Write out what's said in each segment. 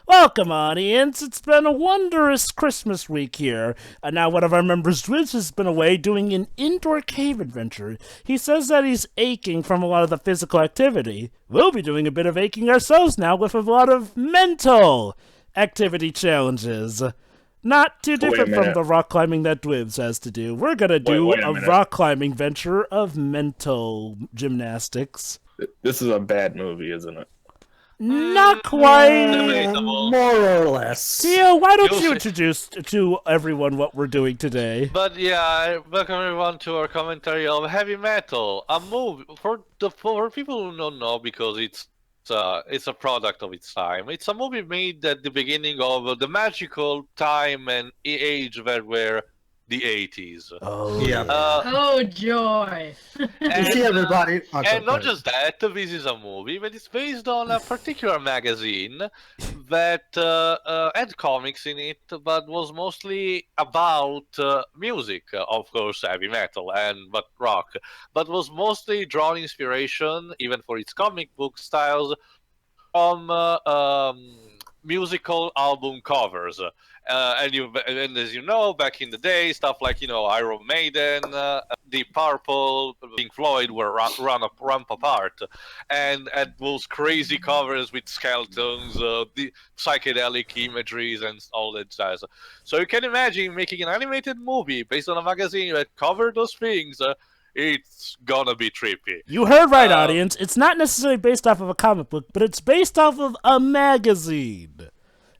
Welcome, audience. It's been a wondrous Christmas week here. Now, one of our members, Dwiz, has been away doing an indoor cave adventure. He says that he's aching from a lot of the physical activity. We'll be doing a bit of aching ourselves now with a lot of mental activity challenges. Not too different from the rock climbing that Dwibs has to do. We're gonna do a rock climbing venture of mental gymnastics. This is a bad movie, isn't it? Not quite. More or less. Theo, why don't you introduce to everyone what we're doing today? But yeah, welcome everyone to our commentary of Heavy Metal, a movie for people who don't know, because it's a product of its time. It's a movie made at the beginning of the magical time and age that were the 80s. Oh, yeah. Oh, joy. And, see everybody. And not just that, this is a movie, but it's based on a particular magazine that had comics in it, but was mostly about music, of course, heavy metal, but rock, but was mostly drawn inspiration, even for its comic book styles, from musical album covers. And as you know, back in the day, stuff like, Iron Maiden, Deep Purple, Pink Floyd were run apart, and those crazy covers with skeletons, the psychedelic imageries, and all that jazz. So you can imagine making an animated movie based on a magazine that covered those things. It's gonna be trippy. You heard right, audience. It's not necessarily based off of a comic book, but it's based off of a magazine.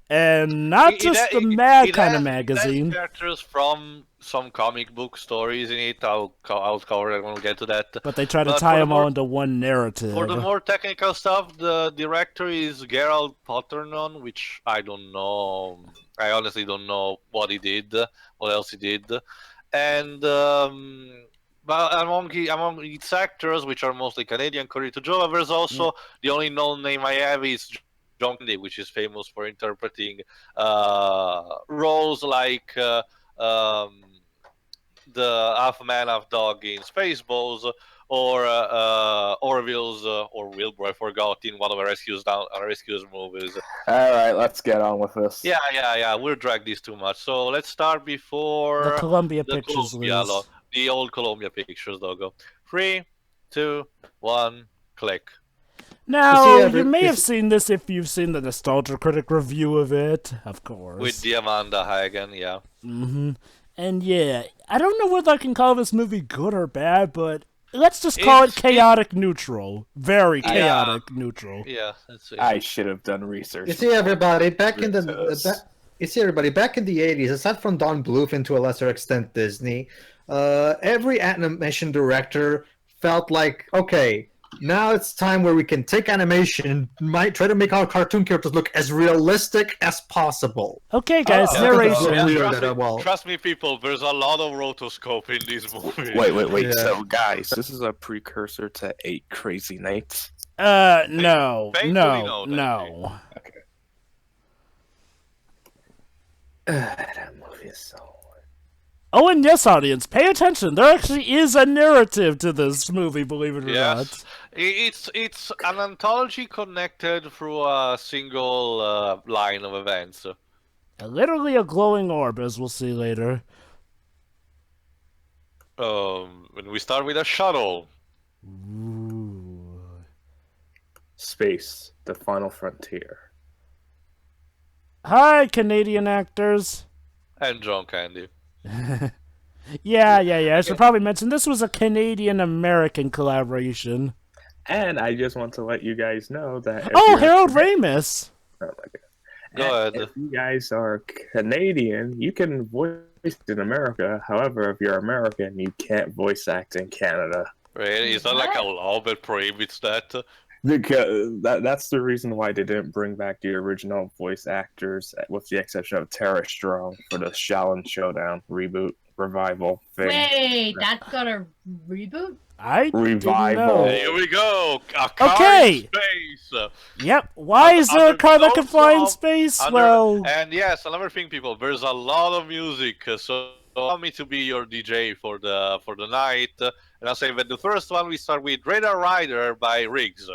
And not just the mad kind of magazine. It has characters from some comic book stories in it. I'll cover it when we get to that. But they try to tie them all into one narrative. For the more technical stuff, the director is Gerald Potternon, which I don't know. I honestly don't know what he did, what else he did. And but among its actors, which are mostly Canadian, according to Joe, there's also the only known name I have is John Candy, which is famous for interpreting roles like the half man, half dog in Spaceballs, or Orville's or Wilbur, I forgot, in one of our Rescuers movies. All right, let's get on with this. Yeah. We'll drag this too much. So let's start before the Columbia Pictures list. The old Columbia Pictures logo. 3, 2, 1, click. Now, you may have seen this if you've seen the Nostalgia Critic review of it, of course. With the Amanda Hagen, yeah. Mm-hmm. And yeah, I don't know whether I can call this movie good or bad, but let's just call it chaotic neutral. Very chaotic neutral. Yeah, that's it. I should have done research. You see, everybody, back in the 80s, aside from Don Bluth and to a lesser extent Disney, every animation director felt like, okay, now it's time where we can take animation and might try to make our cartoon characters look as realistic as possible. Okay, guys, narration. Trust me, people, there's a lot of rotoscope in this movie. Wait. Yeah. So, guys, this is a precursor to 8 Crazy Nights? No. Okay. That movie is so... Oh, and yes, audience, pay attention. There actually is a narrative to this movie, believe it or not. It's an anthology connected through a single line of events. Literally a glowing orb, as we'll see later. When we start with a shuttle. Ooh. Space, the final frontier. Hi, Canadian actors. And John Candy. Yeah. I should probably mention this was a Canadian-American collaboration. And I just want to let you guys know that... Harold Ramis! Oh my god. Go ahead. If you guys are Canadian, you can voice in America. However, if you're American, you can't voice act in Canada. Really? Is that like a law that prohibits that? Because that's the reason why they didn't bring back the original voice actors, with the exception of Tara Strong, for the Shaolin Showdown revival thing. Wait, that's got a reboot? Revival. Here we go. A car in space. Yep. Why is there a car that can fly in space? And yes, another thing, people. There's a lot of music, so allow me to be your DJ for the night. And I'll say that the first one we start with Radar Rider by Riggs.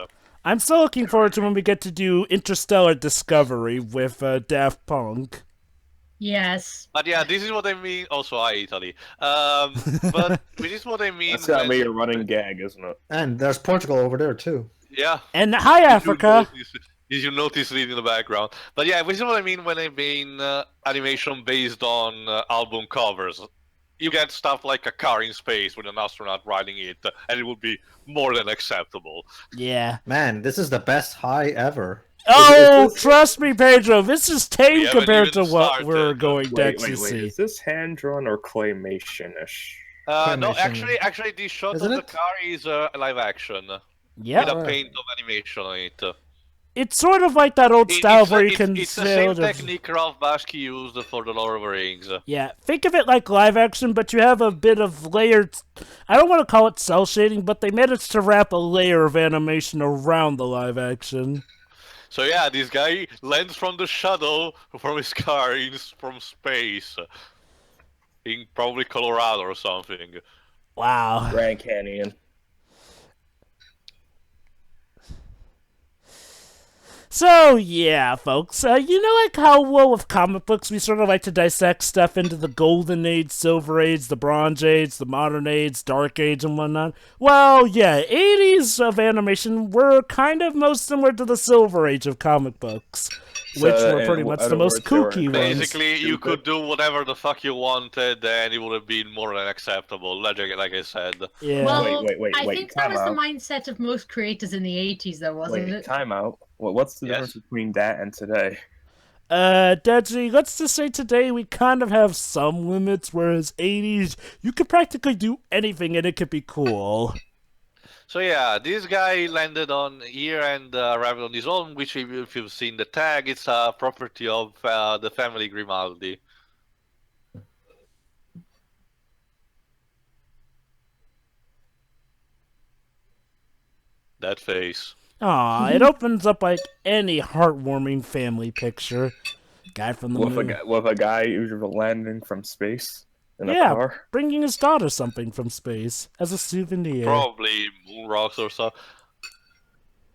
I'm still looking forward to when we get to do Interstellar Discovery with Daft Punk. Yes. But yeah, this is what I mean. Also, Italy. But this is what I mean. That's gotta when- be a running gag, isn't it? And there's Portugal over there too. Yeah. And hi, Africa. Did you notice it in the background? But yeah, this is what I mean when I mean animation based on album covers. You get stuff like a car in space with an astronaut riding it, and it would be more than acceptable. Yeah. Man, this is the best high ever. Oh, this- trust me, Pedro. This is tame We haven't compared to even what started. we're going to Wait, actually see. is this hand drawn or claymation-ish? No, Animation. actually, this shot Isn't of the it? car is live action Yep. with a Alright. paint of animation on it. It's sort of like that old style where you can it's the same sort of- technique Ralph Bakshi used for the Lord of the Rings. Yeah, think of it like live action, but you have a bit of layered. I don't want to call it cell shading, but they managed to wrap a layer of animation around the live action. So yeah, this guy lands from the shuttle from his car from space, in probably Colorado or something. Wow. Grand Canyon. So, yeah, folks, you know, like how, well, with comic books, we sort of like to dissect stuff into the Golden Age, Silver Age, the Bronze Age, the Modern Age, Dark Age, and whatnot? Well, yeah, 80s of animation were kind of most similar to the Silver Age of comic books, which So, were pretty in much other the most words, they were kooky ones. Basically, you could do whatever the fuck you wanted, and it would have been more than acceptable, like I said. Yeah. Well, Wait, I think that time was the out. mindset of most creators in the 80s, though, wasn't Wait, it? time out. What's the Yes? difference between that and today? Deji, let's just say today we kind of have some limits, whereas 80s, you could practically do anything and it could be cool. So yeah, this guy landed on here and arrived on his own, which if you've seen the tag, it's a property of the family Grimaldi. That face. Aw, it opens up like any heartwarming family picture. Guy from the moon. With a guy usually landing from space in a Yeah, car. bringing his daughter something from space as a souvenir. Probably moon rocks or so.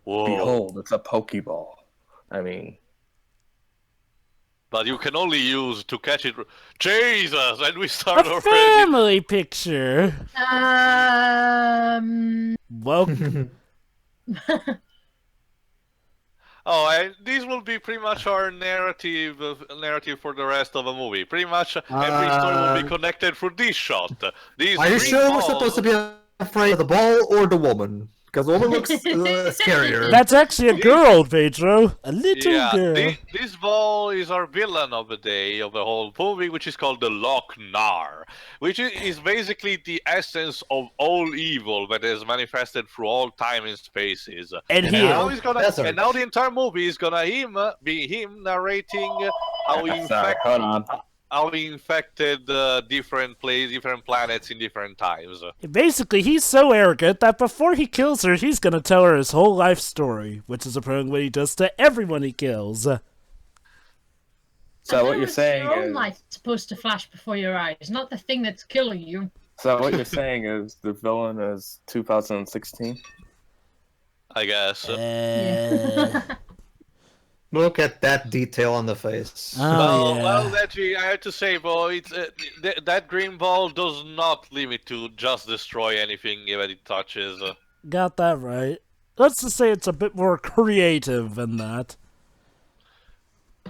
Whoa. Behold, it's a Pokeball. I mean, But you can only use to catch it. Jesus! And we start A already. family picture. Well, Oh, and this will be pretty much our narrative for the rest of the movie. Pretty much every story will be connected through this shot. These Are you green sure we're balls- supposed to be afraid of the ball or the woman? Because the woman looks scarier. that's actually a girl, Pedro. A little Yeah, girl. this ball is our villain of the day, of the whole movie, which is called the Loch-Nar, which is basically the essence of all evil that is manifested through all time and spaces. And And here. now he's gonna, Desert. and now the entire movie is gonna be him narrating how he sorry, hold on. how he infected different planets in different times. Basically, he's so arrogant that before he kills her, he's gonna tell her his whole life story, which is apparently what he does to everyone he kills. So what you're saying your own is, life's supposed to flash before your eyes, not the thing that's killing you. so what you're saying is the villain is 2016. I guess. Uh, Look at that detail on the face. oh, yeah. Well, actually, I have to say, bro, it's that green ball does not limit to just destroy anything that it touches. Got that right. Let's just say it's a bit more creative than that.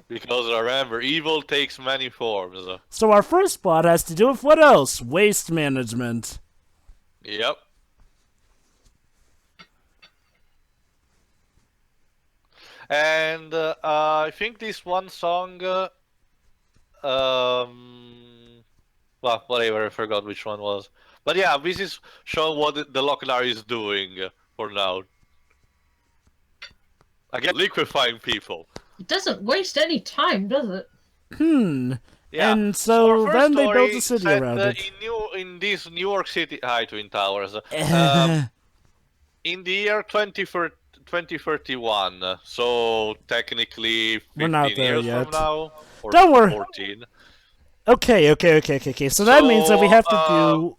Because remember, evil takes many forms. So our first plot has to do with what else? Waste management. Yep. And I think this one song, well, whatever, I forgot which one was. But yeah, this is showing what the Loch-Nar is doing for now. Again, liquefying people. It doesn't waste any time, does it? Yeah. And so our then first they built story a city set, around it. in this New York City, hi Twin Towers, Uh, in the year 2031, so technically 15 We're not there years yet. from now, or Don't worry. 14. okay. So that means that we have to do.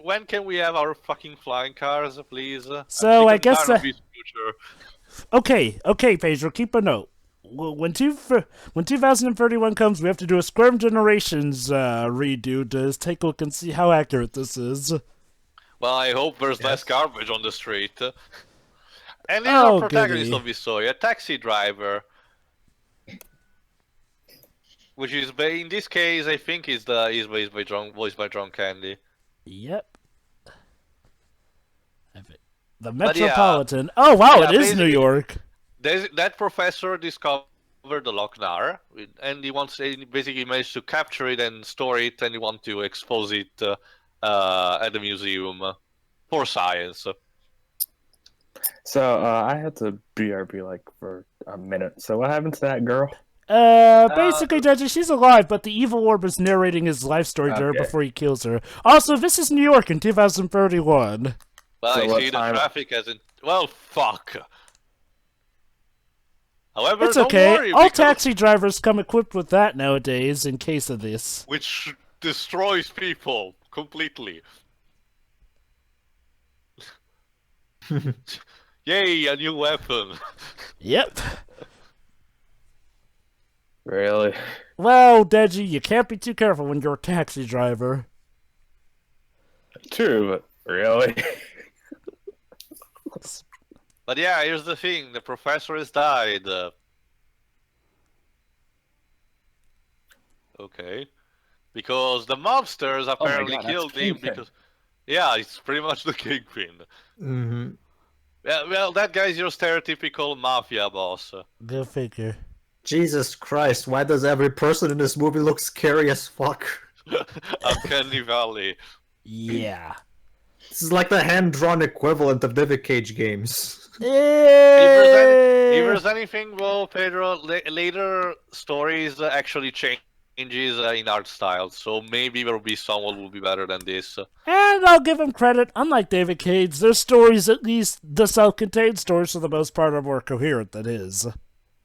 When can we have our fucking flying cars, please? I'm So, sick I and guess, tired of this future. Okay, Pedro, keep a note. When 2031 comes, we have to do a Squirm Generations redo to take a look and see how accurate this is. Well, I hope there's less garbage on the street. And here's Oh, our protagonist goody. of this story, a taxi driver. Which is, in this case, I think is voiced by John Candy. Yep. The But yeah, Metropolitan. Oh, wow, yeah, it is New basically- York. That professor discovered the Lochnar, and he basically managed to capture it and store it, and he wants to expose it at the museum for science. So I had to BRB like for a minute. So what happened to that girl? Basically, Deji, she's alive, but the evil orb is narrating his life story to her Okay. before he kills her. Also, this is New York in 2031. Well, So I what see time- the traffic hasn't. Well, fuck. However, It's don't okay. worry, All because- taxi drivers come equipped with that nowadays in case of this. which destroys people completely. Yay, a new weapon. Yep. Really? Well, Deji, you can't be too careful when you're a taxi driver. True, but really? But yeah, here's the thing: the professor has died. Okay, because the mobsters apparently God, that's killed him Kingpin. because, yeah, it's pretty much the kingpin. Mm-hmm. Yeah, well, that guy's your stereotypical mafia boss. Go figure. Jesus Christ, why does every person in this movie look scary as fuck? Uncanny Valley. Yeah. This is like the hand-drawn equivalent of David Cage games. If there's anything, well, Pedro, later stories actually changes in art style, so maybe there will be someone who will be better than this. And I'll give him credit, unlike David Cage, their stories, at least the self-contained stories for the most part, are more coherent than his.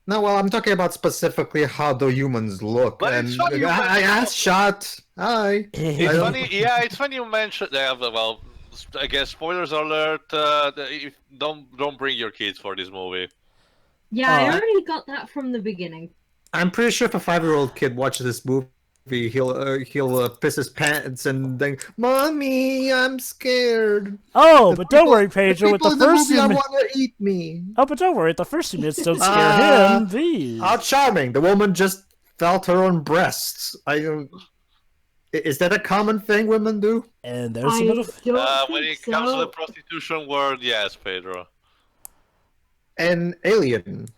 No, well, I'm talking about specifically how the humans look. But and it's funny you I mention- asked Shot. Hi. It's I don't- funny, yeah, it's funny you mentioned. Yeah, well, I guess spoilers alert. Don't bring your kids for this movie. Yeah, I Oh. already got that from the beginning. I'm pretty sure if a 5-year-old kid watches this movie, he'll piss his pants and then, "Mommy, I'm scared." Oh, The but don't people- worry, Pedro, with people the in the first movie few want to eat me. Oh, but don't worry, the first few minutes don't scare Ah, him. These. How charming! The woman just felt her own breasts. Is that a common thing women do? And there's a I little... don't When think it comes to the so. prostitution world, yes, Pedro. And Alien.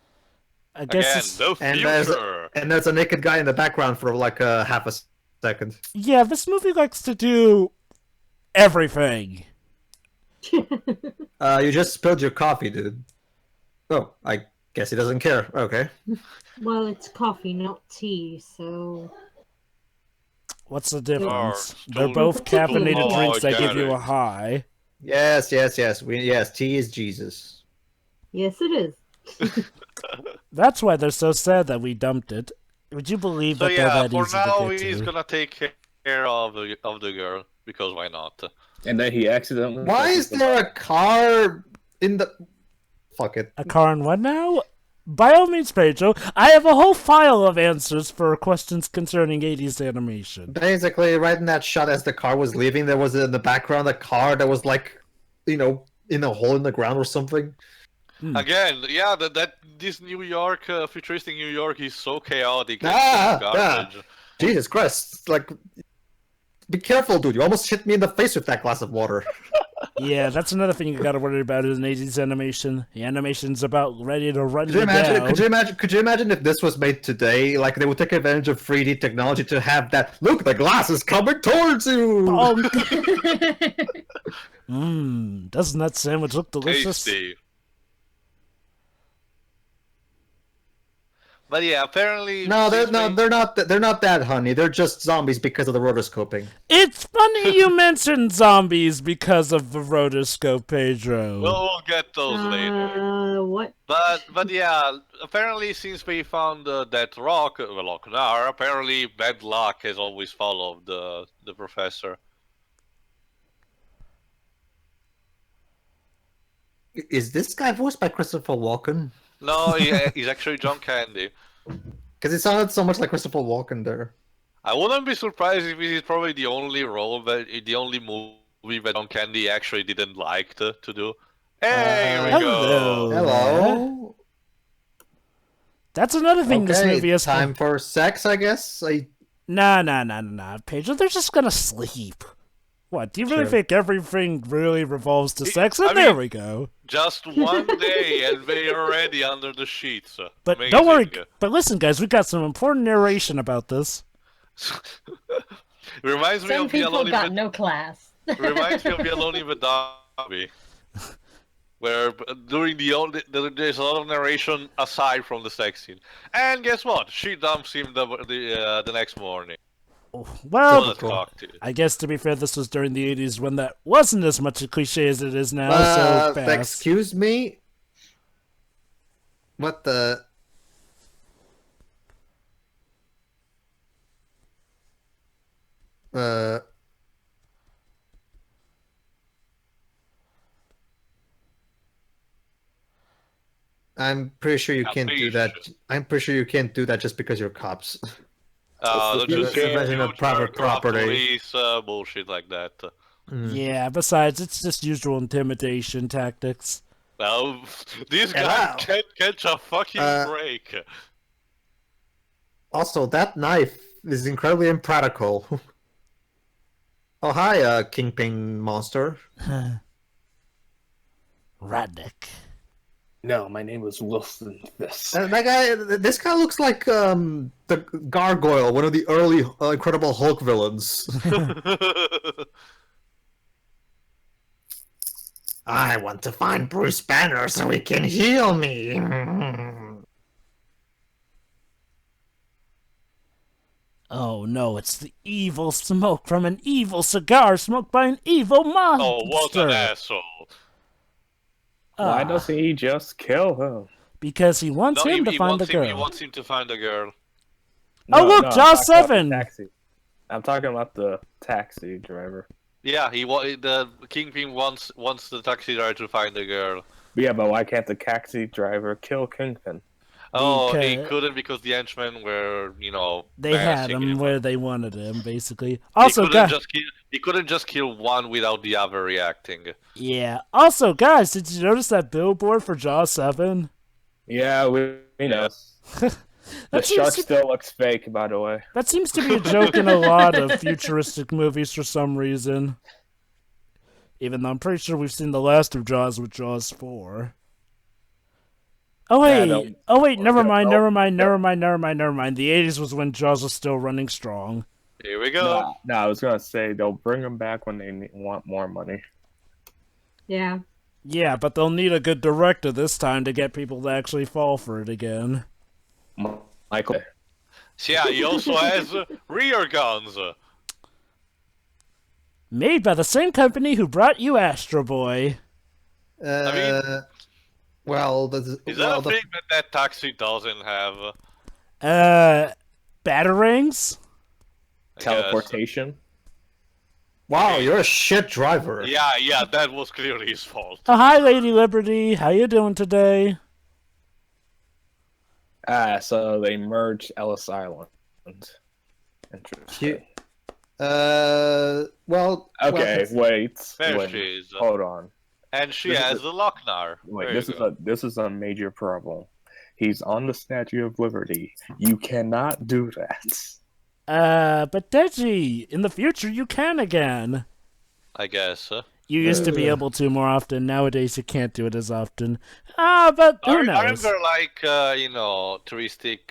I guess Again, it's... the And there's, future. and there's a naked guy in the background for like a half a second. Yeah, this movie likes to do everything. You just spilled your coffee, dude. Oh, I guess he doesn't care. Okay. Well, it's coffee, not tea, so... What's the difference? Oh, They're still- both still- caffeinated Oh, drinks that I give get you a it. high. Yes. Tea is Jesus. Yes, it is. That's why they're so sad that we dumped it. Would you believe So that they're yeah, that for easy now to get he's to? gonna take care of the girl because why not? And then he accidentally. Why is there a car in the? Fuck it. A car and what now? By all means, Pedro, I have a whole file of answers for questions concerning 80s animation. Basically, right in that shot as the car was leaving, there was in the background a car that was like, in a hole in the ground or something. Again, yeah, this New York, futuristic New York, is so chaotic and Ah, so garbage. Jesus Christ! Like, be careful, dude! You almost hit me in the face with that glass of water. Yeah, that's another thing you gotta worry about in 80s animation. The animation's about ready to run Could you you imagine? down. Could you imagine if this was made today? Like they would take advantage of 3D technology to have that. Look, the glass is coming towards you. Oh, doesn't that sandwich look delicious? Tasty. But yeah, apparently. No, since we- they're not. They're not that, honey. They're just zombies because of the rotoscoping. It's funny you mentioned zombies because of the rotoscope, Pedro. We'll get those later. What? But yeah, apparently since we found that rock, Lochnar, apparently bad luck has always followed the professor. Is this guy voiced by Christopher Walken? No, he's actually John Candy. Because it sounded so much like Christopher Walken there. I wouldn't be surprised if this is probably the only role, the only movie that John Candy actually didn't like to do. Hey, here we Hello. go. Hello. That's another thing this Okay, movie is. time for sex, I guess. Nah, Pedro. They're just gonna sleep. What? Do you really Sure. think everything really revolves to sex? And I there mean- we go. Just one day and they're already under the sheets. But Amazing. don't worry. But listen, guys, we got some important narration about this. Reminds me Some of the people Alone got in no class. Reminds me of the Alone in the Derby, where during there's a lot of narration aside from the sex scene. And guess what? She dumps him the next morning. Well, Bullet cocktail. I guess to be fair, this was during the 80s when that wasn't as much a cliche as it is now, so pass. Excuse me? What the... I'm pretty sure you can't do that. I'm pretty sure you can't do that just because you're cops. They're just Let's imagine a private property. police, bullshit like that. Yeah, besides, it's just usual intimidation tactics. Well, this guy Hello. can't catch a fucking break. Also, that knife is incredibly impractical. Oh, hi, Kingpin monster. Radnik. No, my name was Wilson Fisk. This guy looks like the Gargoyle, one of the early Incredible Hulk villains. I want to find Bruce Banner so he can heal me. Oh no, it's the evil smoke from an evil cigar smoked by an evil monster. Oh, what an asshole. Why doesn't he just kill him? Because he wants him to find the girl. He wants him to find the girl. Oh, look, I'm Jaws talking about the 7. taxi. I'm talking about the taxi driver. Yeah, the Kingpin wants the taxi driver to find the girl. Yeah, but why can't the taxi driver kill Kingpin? Oh, he Because- couldn't because the henchmen were, They had harassing him where they wanted him, basically. Also, he couldn't just kill one without the other reacting. yeah. Also, guys, did you notice that billboard for Jaws 7? Yeah, we know. The That shark seems to- still looks fake, by the way. That seems to be a joke in a lot of futuristic movies for some reason. Even though I'm pretty sure we've seen the last of Jaws with Jaws 4. Oh Yeah, wait, no. never mind. No. The 80s was when Jaws was still running strong. Here we go. No, I was gonna say they'll bring them back when they want more money. Yeah. Yeah, but they'll need a good director this time to get people to actually fall for it again. Michael. So yeah, he also has rear guns. Made by the same company who brought you Astro Boy. Well, Is that a thing that taxi doesn't have? Batarangs? I guess. Teleportation. wow, you're a shit driver. Yeah, that was clearly his fault. Oh, hi, Lady Liberty. How you doing today? So they merged Ellis Island. Interesting. Well. Okay, wait. There she is. Hold on. And she This is has the Lochnar. Wait, There this you is go. this is a major problem. He's on the Statue of Liberty. You cannot do that. But Deji, in the future you can again. I guess. You used to be able to more often. Nowadays you can't do it as often. But who Aren't knows? there like touristic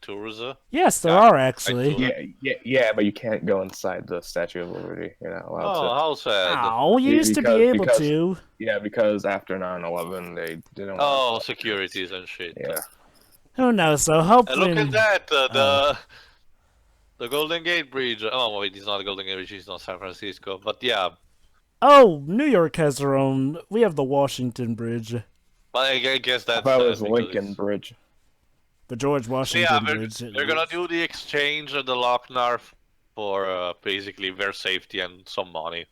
tours? Yes, there are actually. Yeah, but you can't go inside the Statue of Liberty. You're not allowed Oh, to. how sad. Oh, you used to be able to. Yeah, because after 9/11 they didn't. Oh, want securities and shit. Yeah. Who knows? So And hopefully. look at that, the Golden Gate Bridge. Oh, wait, it's not the Golden Gate Bridge. It's not San Francisco. But yeah, Oh, New York has their own. We have the Washington Bridge, but I guess I that's. thought it was because Lincoln it's- Bridge. the George So Washington yeah, Bridge. they're gonna do the exchange of the Lochnar for basically their safety and some money.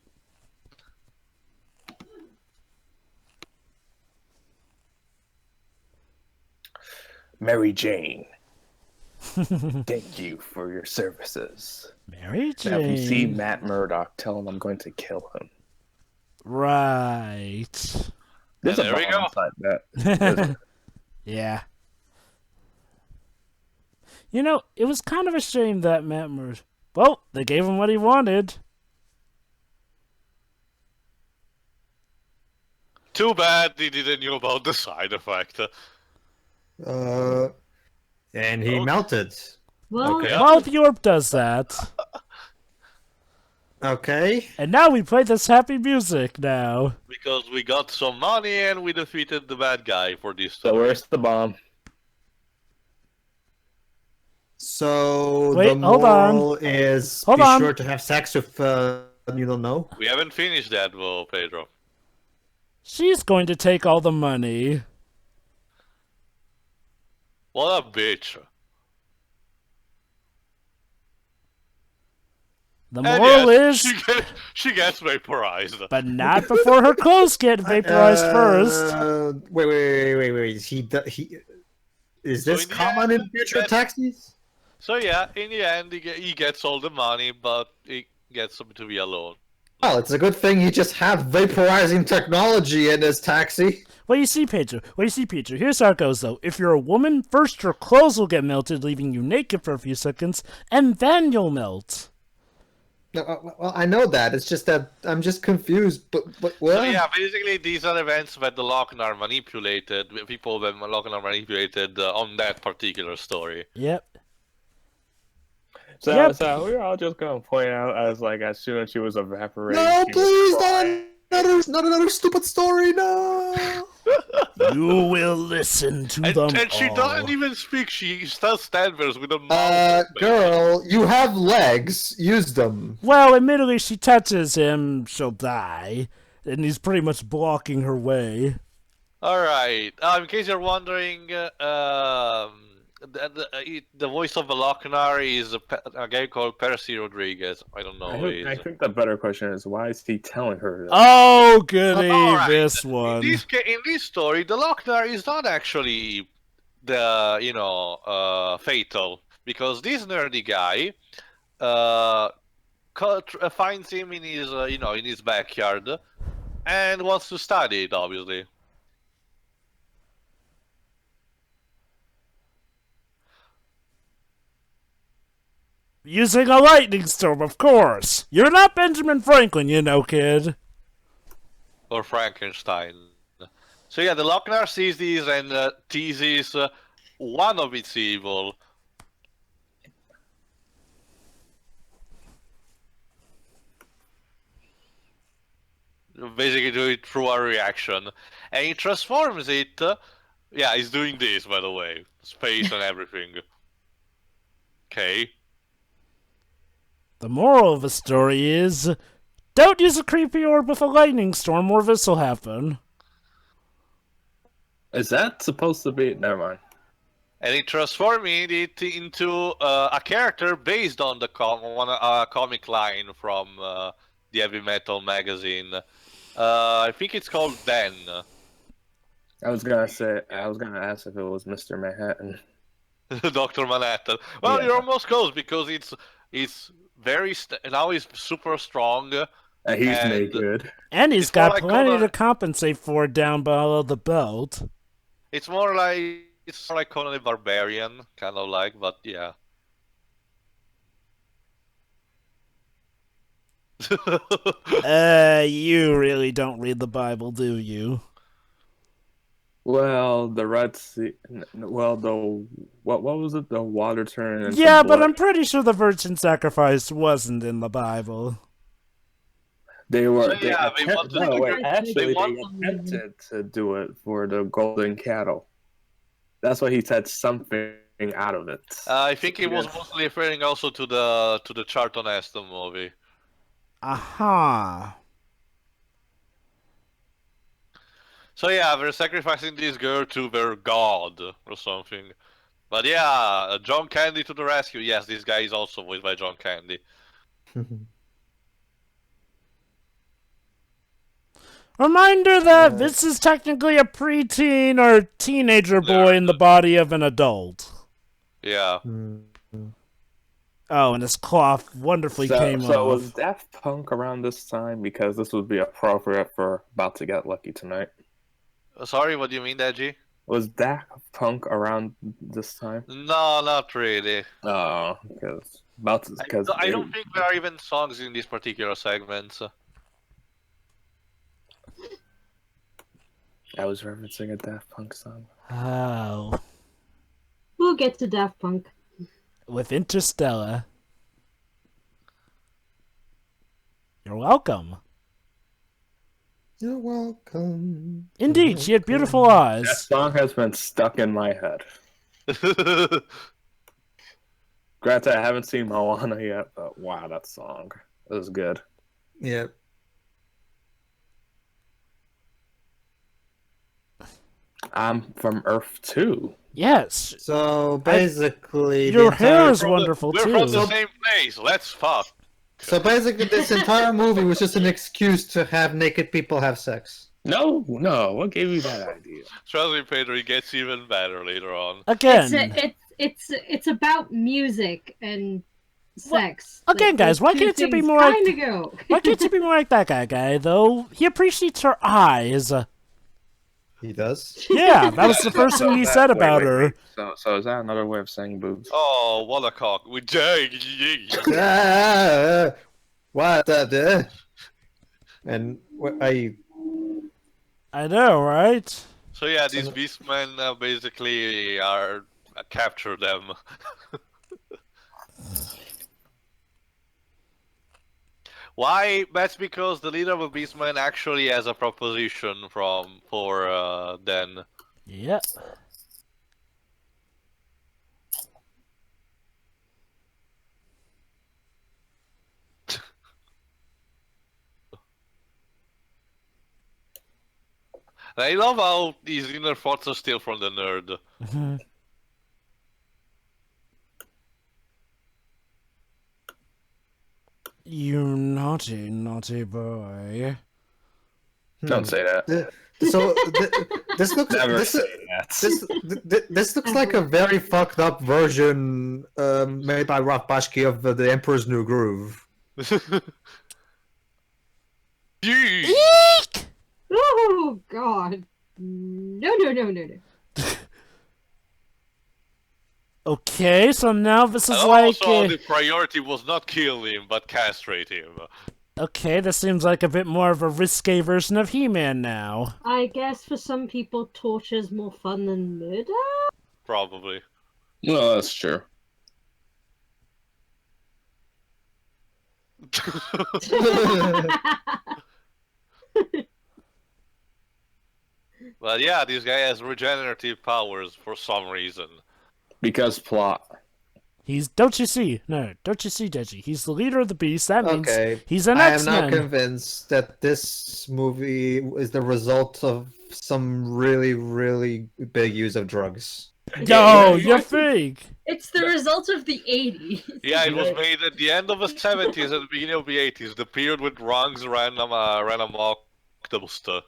Mary Jane, thank you for your services. Mary Now, if you see Jane. Matt Murdock, tell him I'm going to kill him. Right. There's And a there we bomb go. inside that. There's Yeah. You know, it was kind of a shame that Matt Murdock. Well, they gave him what he wanted. Too bad he didn't know about the side effect. And he Okay. melted. Well, Okay. Yeah. Both Europe does that. Okay. And now we play this happy music now. Because we got some money and we defeated the bad guy for this So story. where's the bomb? So Wait, the hold on. moral is Hold be on. sure to have sex with you don't know. We haven't finished that though, Pedro. She's going to take all the money. What a bitch. The And moral yes, is, she gets vaporized. but not before her clothes get vaporized first. Wait. He is So this in the common end, in future that- taxis? So yeah, in the end, he gets all the money, but he gets to be alone. Well, it's a good thing he just have vaporizing technology in his taxi. Well, you see, Pedro. Here's how it goes, though. If you're a woman, first your clothes will get melted, leaving you naked for a few seconds, and then you'll melt. Well, I know that. It's just that I'm just confused. But well, So yeah, basically these are events that the Lochnar manipulated, people that Lochnar manipulated on that particular story. Yep. So, Yep. so we're all just gonna point out as soon as she was evaporating. no, she was please, crying. not another stupid story. No. You will listen to them And she all. doesn't even speak, she still stands there with a mouth. Girl, you have legs. Use them. Well, admittedly, she touches him, she'll die. And he's pretty much blocking her way. Alright, in case you're wondering, the voice of the Lochnar is a guy called Percy Rodriguez. I don't know who he I is. think the better question is why is he telling her this? Oh, goody, Alright, this In one. this story, the Lochnar is not actually the fatal, because this nerdy guy finds him in his in his backyard and wants to study it, obviously. Using a lightning storm, of course. You're not Benjamin Franklin, you know, kid. Or Frankenstein. So yeah, the Lochnar sees these and teases one of its evil. Basically do it through a reaction. And he transforms it. Yeah, he's doing this, by the way. Space and everything. Okay. The moral of the story is, don't use a creepy orb with a lightning storm or this'll happen. Is that supposed to be? Never mind. And he transformed it into a character based on the comic line from the Heavy Metal magazine. I think it's called Ben. I was gonna ask if it was Mr. Manhattan. Dr. Manhattan. Well, Yeah. you're almost close because it's very now he's super strong. He's And- naked. And he's It's more got like plenty Conan. to compensate for down below the belt. It's more like Conan the Barbarian, kind of like, but yeah. You really don't read the Bible, do you? Well, the Red Sea. Well, what was it? The water turning into Yeah, but blood. I'm pretty sure the virgin sacrifice wasn't in the Bible. They were. So, yeah, they attempt- wanted- no, wait, they actually, they wanted- attempted to do it for the golden cattle. That's why he said something out of it. I think it was Yeah. mostly referring also to the Charlton Heston movie. Aha. So yeah, they're sacrificing this girl to their god or something. But yeah, John Candy to the rescue. Yes, this guy is also voiced by John Candy. Reminder that this is technically a preteen or teenager boy in the body of an adult. Yeah. Oh, and his cloth wonderfully came So off. was Daft Punk around this time? Because this would be appropriate for About to Get Lucky Tonight. Sorry, what do you mean, Deji? Was Daft Punk around this time? No, not really. Oh, because I don't think there are even songs in these particular segments. I was referencing a Daft Punk song. Oh. We'll get to Daft Punk. With Interstellar. You're welcome. You're welcome. Indeed, she had beautiful eyes. That song has been stuck in my head. Granted, I haven't seen Moana yet, but wow, that song is good. Yeah. I'm from Earth 2. Yes. So basically, Your the hair entire- is wonderful We're from too. the same place. Let's fuck. So basically, this entire movie was just an excuse to have naked people have sex. No, what gave you that idea? Trust me, Pedro, it gets even better later on. Again. It's about music and sex. Again, guys, why can't you be more like- Kind of go. Why can't you be more like that guy, though? He appreciates her eyes. He does. Yeah, that was the first thing he said about her. So is that another way of saying boobs? Oh, what a cock. With Jay. What the? And what I I know, right? So yeah, these beastmen basically are capture them. Why? That's because the leader of the beastmen actually has a proposition for Den. Yep. I love how these inner thoughts are still from the nerd. You naughty, naughty boy. Don't say that. So this looks Never this, say that. this looks like a very fucked up version made by Ralph Bashki of the Emperor's New Groove. Yee! Eek! Oh God! No! Okay, so now this is And like... also, the priority was not kill him, but castrate him. Okay, this seems like a bit more of a risque version of He-Man now. I guess for some people, torture's more fun than murder. Probably. No, that's true. But yeah, this guy has regenerative powers for some reason. Because plot. Don't you see, Deji? He's the leader of the beast. That means Okay, he's an I am now X-Men. convinced that this movie is the result of some really, really big use of drugs. Yo, you think? It's the result of the 80s. Yeah, it was made at the end of the 70s and the beginning of the 80s, the period when drugs ran amok the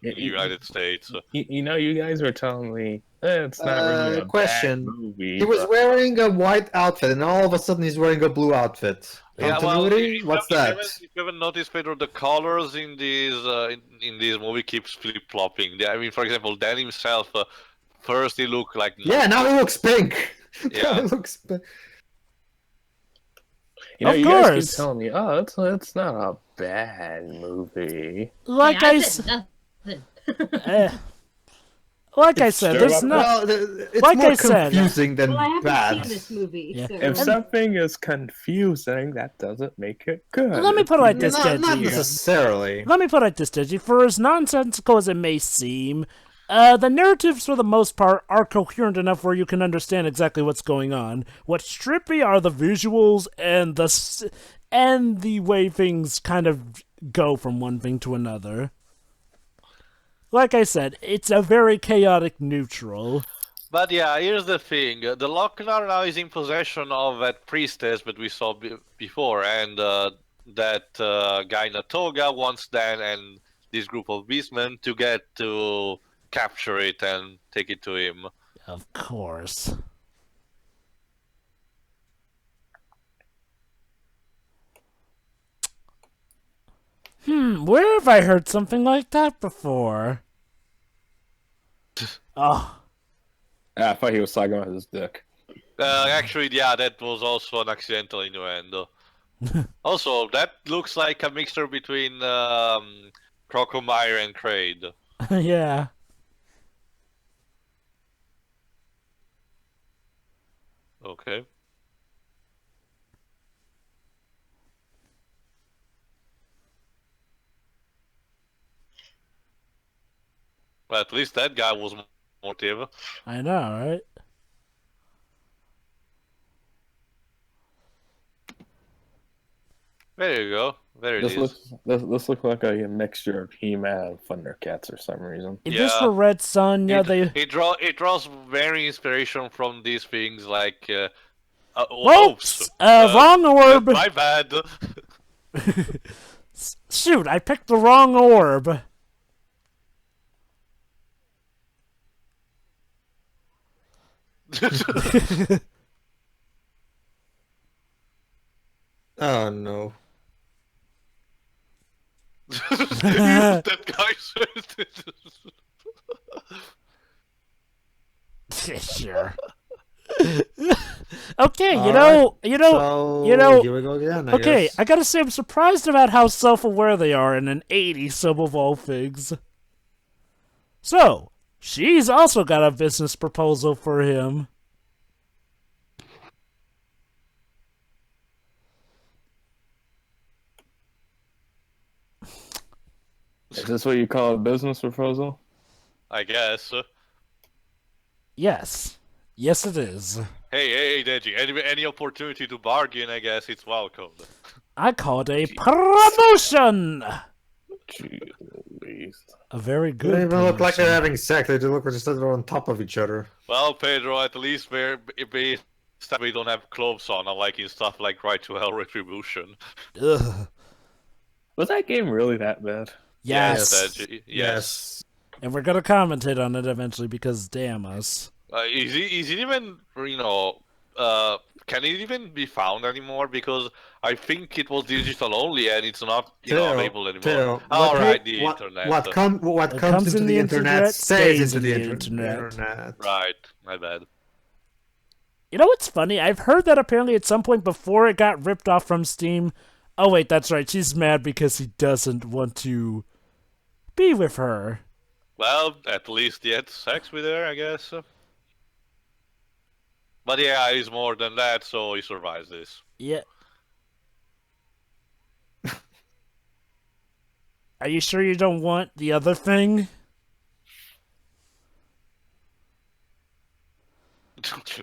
in the United States. You know, you guys were telling me it's not really a question. bad movie. He was but- wearing a white outfit, and all of a sudden he's wearing a blue outfit. Yeah, Continuity? What's that? If you haven't noticed, Pedro, the colors in these in this movie keeps flip-flopping. I mean, for example, Dan himself, first he looked like... Yeah, now he looks pink. Yeah. Now he looks pink. You know, Of you guys course. keep telling me, oh, it's not a bad movie. Like Hey, I I said, said nothing. like I said, there's stir not. Well, it's Like more I said- confusing than Well, I haven't bad. seen this movie, Yeah. so... If something is confusing, that doesn't make it good. Let me put it like this, Not Deji. necessarily. Let me put it like this, Deji. For as nonsensical as it may seem, the narratives, for the most part, are coherent enough where you can understand exactly what's going on. What's trippy are the visuals and the way things kind of go from one thing to another. Like I said, it's a very chaotic neutral. But yeah, here's the thing. The Lochnar now is in possession of that priestess that we saw before, and that guy Natoga wants Dan and this group of beastmen to get to capture it and take it to him. Of course. Where have I heard something like that before? Oh, I thought he was talking about his dick. Actually, yeah, that was also an accidental innuendo. Also, that looks like a mixture between Crocomire and Kraid. yeah. Okay. Well, at least that guy was motive. I know, right? There you go. There it This is. looks like a mixture of He-Man and Thundercats for some reason. If Yeah. this were Red Sun, yeah, It draws very inspiration from these things like Whoops! Wrong orb! My bad. Shoot, I picked the wrong orb. Oh no. That guy said Sure. Okay, So, here we go again. I guess. I gotta say, I'm surprised about how self-aware they are in an 80s sub of all things. So, she's also got a business proposal for him. Is this what you call a business proposal? I guess. Yes. Yes, it is. Hey, Deji. Any opportunity to bargain, I guess it's welcomed. I call it a promotion! Jeez. A very They good don't even look like promotion. they're having sex. They do look like they're on top of each other. Well, Pedro, at least we don't have clothes on, unlike in stuff like Right to Hell Retribution. Ugh. Was that game really that bad? Yes. Deji. Yes. And we're gonna commentate on it eventually because damn us. Is it even, can it even be found anymore? Because I think it was digital only and it's not, available anymore. Teo, Alright, the internet. What comes into the internet stays into the internet. Right, my bad. You know what's funny? I've heard that apparently at some point before it got ripped off from Steam. Oh wait, that's right. She's mad because he doesn't want to be with her. Well, at least he had sex with her, I guess. But yeah, he's more than that, so he survives this. Yeah. Are you sure you don't want the other thing?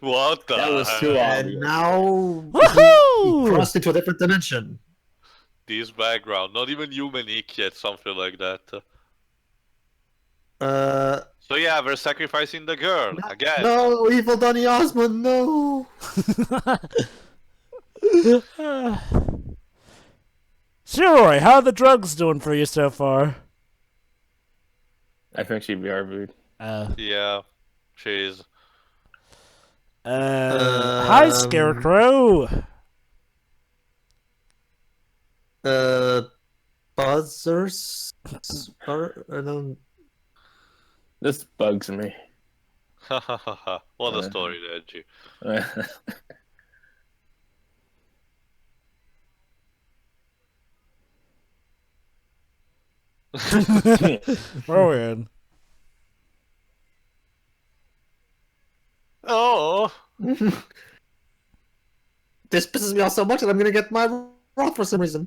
What the That was hell? too And obvious. now Woohoo! he crossed into a different dimension. This background, not even humanic yet, something like that. So yeah, we're sacrificing the girl, again. No, evil Donny Osmond, no. Shiroi, how are the drugs doing for you so far? I think she'd be RV'd. Yeah, she's... Hi, Scarecrow. Buzzers. This bugs me. What a story, Reggie. Rowan. Oh! This pisses me off so much that I'm gonna get my wrath for some reason.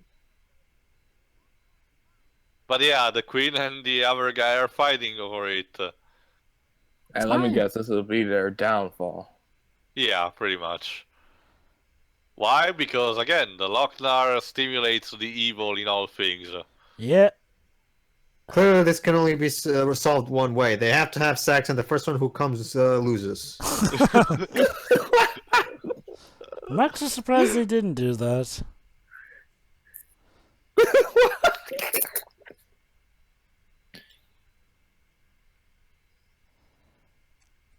But yeah, the queen and the other guy are fighting over it. And let me fine. guess, this will be their downfall. Yeah, pretty much. Why? Because again, the Lochnar stimulates the evil in all things. Yeah. Clearly, this can only be resolved one way. They have to have sex, and the first one who comes loses. I'm actually surprised they didn't do that.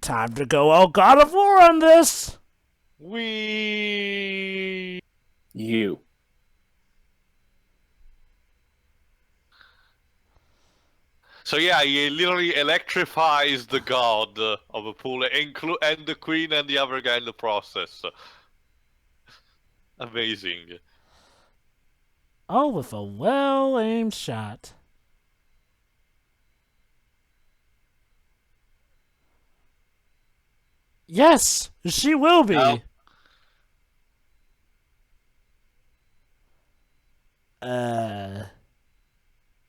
Time to go all God of War on this! We. You. So yeah, he literally electrifies the god of a pool, and the queen and the other guy in the process. Amazing. All with a well-aimed shot. Yes, she will be. Oh.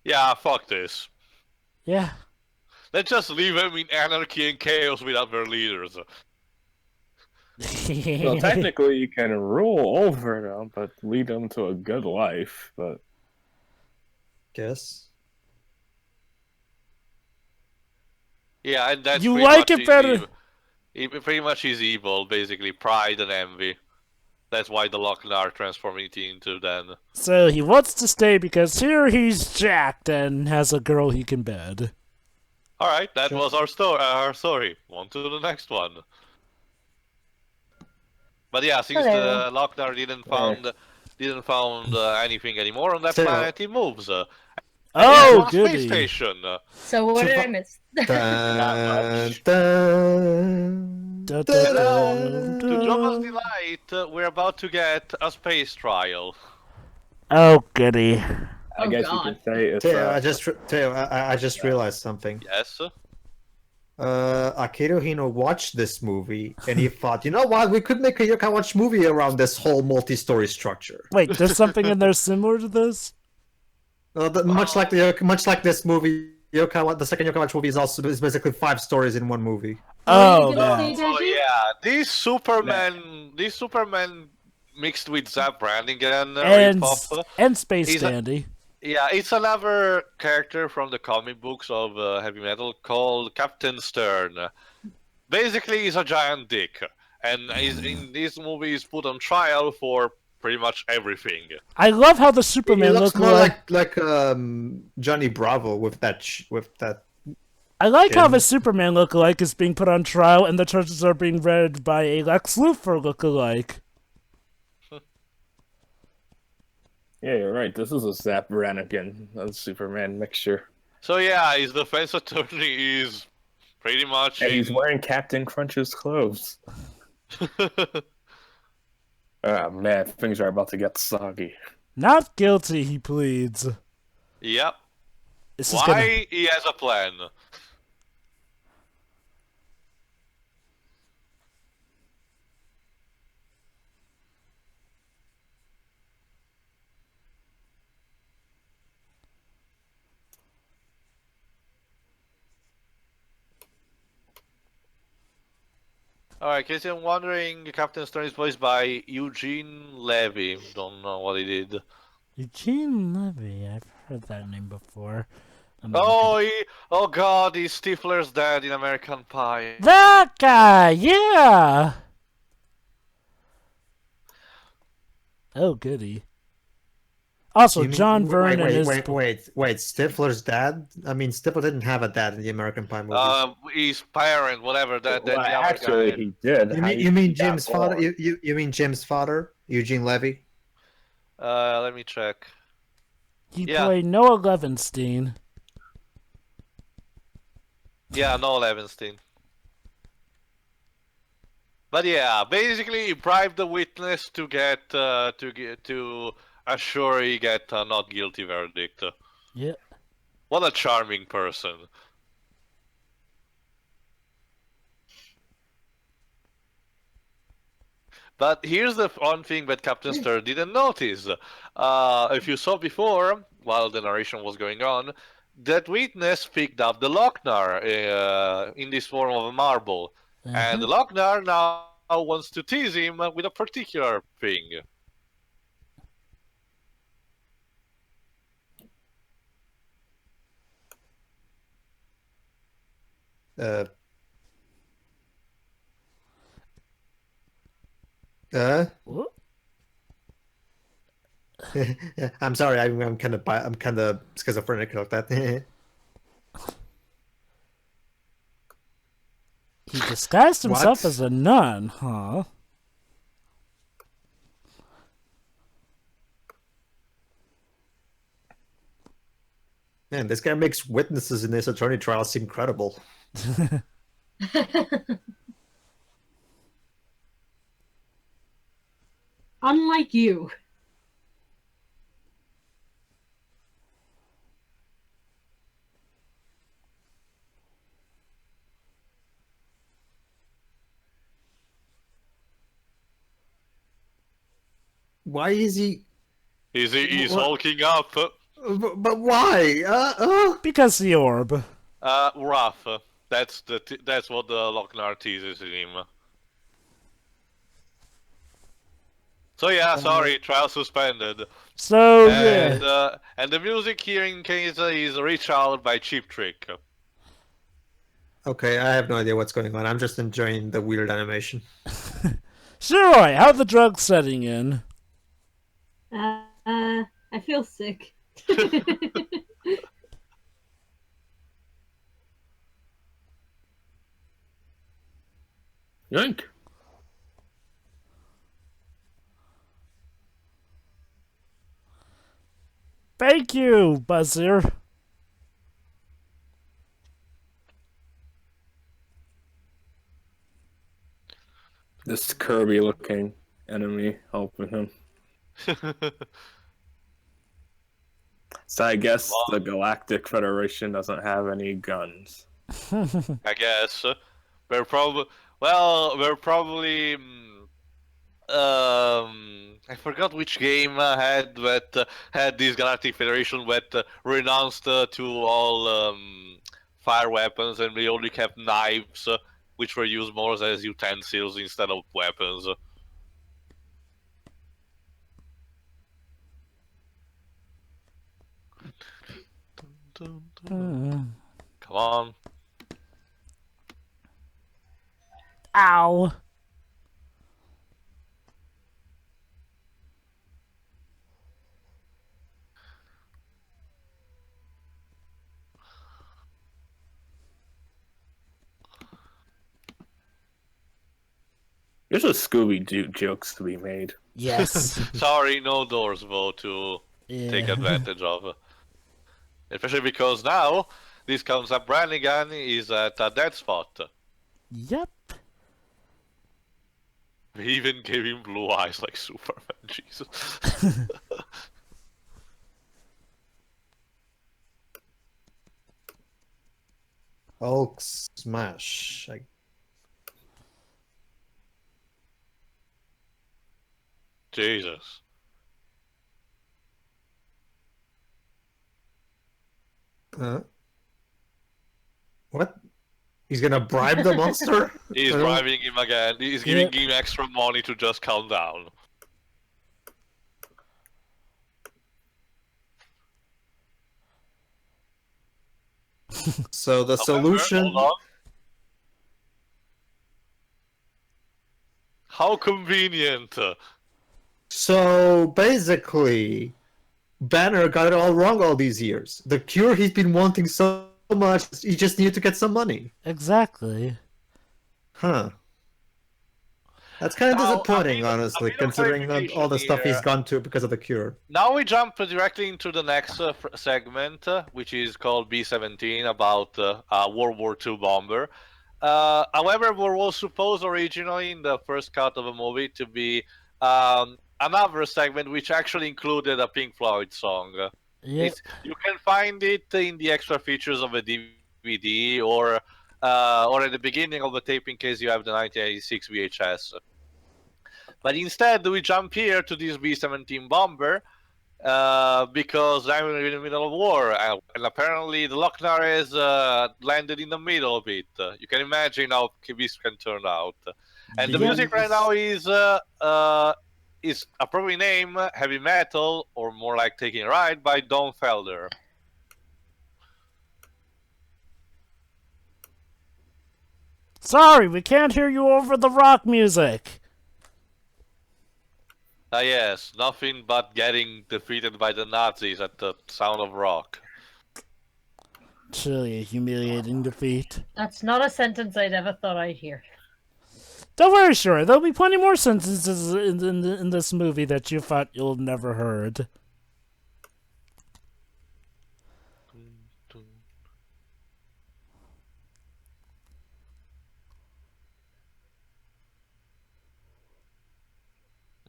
Yeah, fuck this. Yeah. Let's just leave them in anarchy and chaos without their leaders. Well, technically, you can rule over them, but lead them to a good life. But Guess. Yeah, and that's You pretty like much it better? Pretty much is evil, basically. Pride and envy. That's why the Lochnar transformed it into then. So he wants to stay because here he's jacked and has a girl he can bed. Alright, that was our story. On to the next one. But yeah, since the Lochnar didn't found anything anymore on that So- planet, he moves. Oh, Space goody. station. So what did I miss? Dun, dun, Da, da, dun, da, To Jonas' da. delight, we're about to get a space trial. Oh, goody. I guess you God. can say it's. Teo, I just realized something. Yes. Akira Hino watched this movie and he thought, you know what, we could make a Yokai Watch movie around this whole multi-story structure. Wait, there's something in there similar to this? Much like this movie, the second Yokai Watch movie is basically 5 stories in one movie. Oh, you gonna man. say Oh Deji? yeah, these Superman mixed with Zap Branding and And, Repop. and Space He's a- Dandy. Yeah, it's another character from the comic books of Heavy Metal called Captain Stern. Basically, he's a giant dick, and in this movie he's put on trial for pretty much everything. I love how the He Superman looks look more like... like Johnny Bravo with that I like how Yeah. the Superman lookalike is being put on trial and the charges are being read by a Lex Luthor lookalike. Yeah, you're right. This is a Zap Brannigan Superman mixture. So yeah, his defense attorney is pretty much. And he's wearing Captain Crunch's clothes. Oh man, things are about to get soggy. Not guilty, he pleads. Yep. This is gonna... Why he has a plan? Alright, in case you're wondering, Captain Stern is voiced by Eugene Levy. Don't know what he did. Eugene Levy, I've heard that name before. Oh god, he's Stifler's dad in American Pie. That guy, yeah! Oh, goody. Also, John Vernon is... Wait, Stifler's dad? I mean, Stifler didn't have a dad in the American Pie movies. His parent, whatever that Well, the other actually, guy. he did. you mean Jim's father? You mean Jim's father, Eugene Levy? Let me check. He Yeah. played Noah Levinstein. Yeah, no Levenstein. But yeah, basically he bribed the witness to to assure he get a not guilty verdict. Yeah. What a charming person. But here's the one thing that Captain Stern didn't notice. If you saw before, while the narration was going on, that witness picked up the Lochnar in this form of a marble. And the Lochnar now wants to tease him with a particular thing. Uh, Whoop. yeah, I'm sorry. I'm kind of schizophrenic like that. He disguised himself What? as a nun, huh? Man, this guy makes witnesses in his attorney trial seem credible. Unlike you. Why is he? He's What? hulking up. But why? Because the orb. Rough. That's what the Lochnar teases him. So yeah, sorry, trial suspended. So, And yeah. and the music here in case is reached out by Cheap Trick. Okay, I have no idea what's going on. I'm just enjoying the weird animation. Shiroi, how the drugs setting in? I feel sick. Yoink. Thank you, Buzzer. This Kirby-looking enemy helping him. So I guess the Galactic Federation doesn't have any guns. I guess we're probably I forgot which game had this Galactic Federation that renounced to all fire weapons, and they only kept knives, which were used more as utensils instead of weapons. Come on. Ow. There's a Scooby-Doo jokes to be made. Yes. Sorry, no doors though to take Yeah. advantage of. Especially because now this comes up Brannigan is at a dead spot. Yep. They even gave him blue eyes like Superman, Jesus. Hulk smash. Jesus. What? He's gonna bribe the monster? He's bribing him again. He's giving him extra money to just calm down. So the However, solution. hold on. How convenient. So basically, Banner got it all wrong all these years. The cure he's been wanting so much, he just needed to get some money. Exactly. Huh. That's kind of Now, disappointing, honestly, a bit of considering all the stuff he's here. gone to because of the cure. Now we jump directly into the next segment, which is called B-17, about World War II bomber. However, what was supposed originally in the first cut of the movie to be another segment which actually included a Pink Floyd song. Yeah. You can find it in the extra features of a DVD or at the beginning of the tape in case you have the 1986 VHS. But instead, we jump here to this B-17 bomber because I'm in the middle of war, and apparently the Lochnar has landed in the middle of it. You can imagine how this can turn out. And the music right now is appropriate name Heavy Metal, or more like Taking a Ride, by Don Felder. Sorry, we can't hear you over the rock music. Ah yes, nothing but getting defeated by the Nazis at the sound of rock. Truly a humiliating defeat. That's not a sentence I'd ever thought I'd hear. Don't worry, sure. There'll be plenty more sentences in this movie that you thought you'll never heard.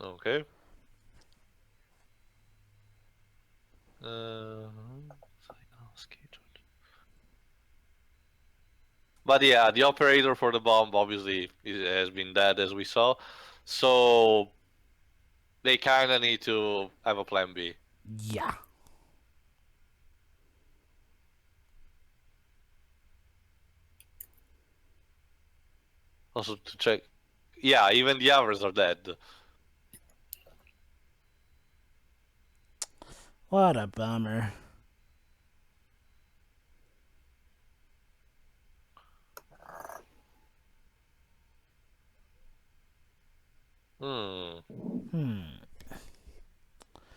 Okay. But yeah, the operator for the bomb obviously has been dead, as we saw. So they kind of need to have a plan B. Yeah. Also to check. Yeah, even the others are dead. What a bummer.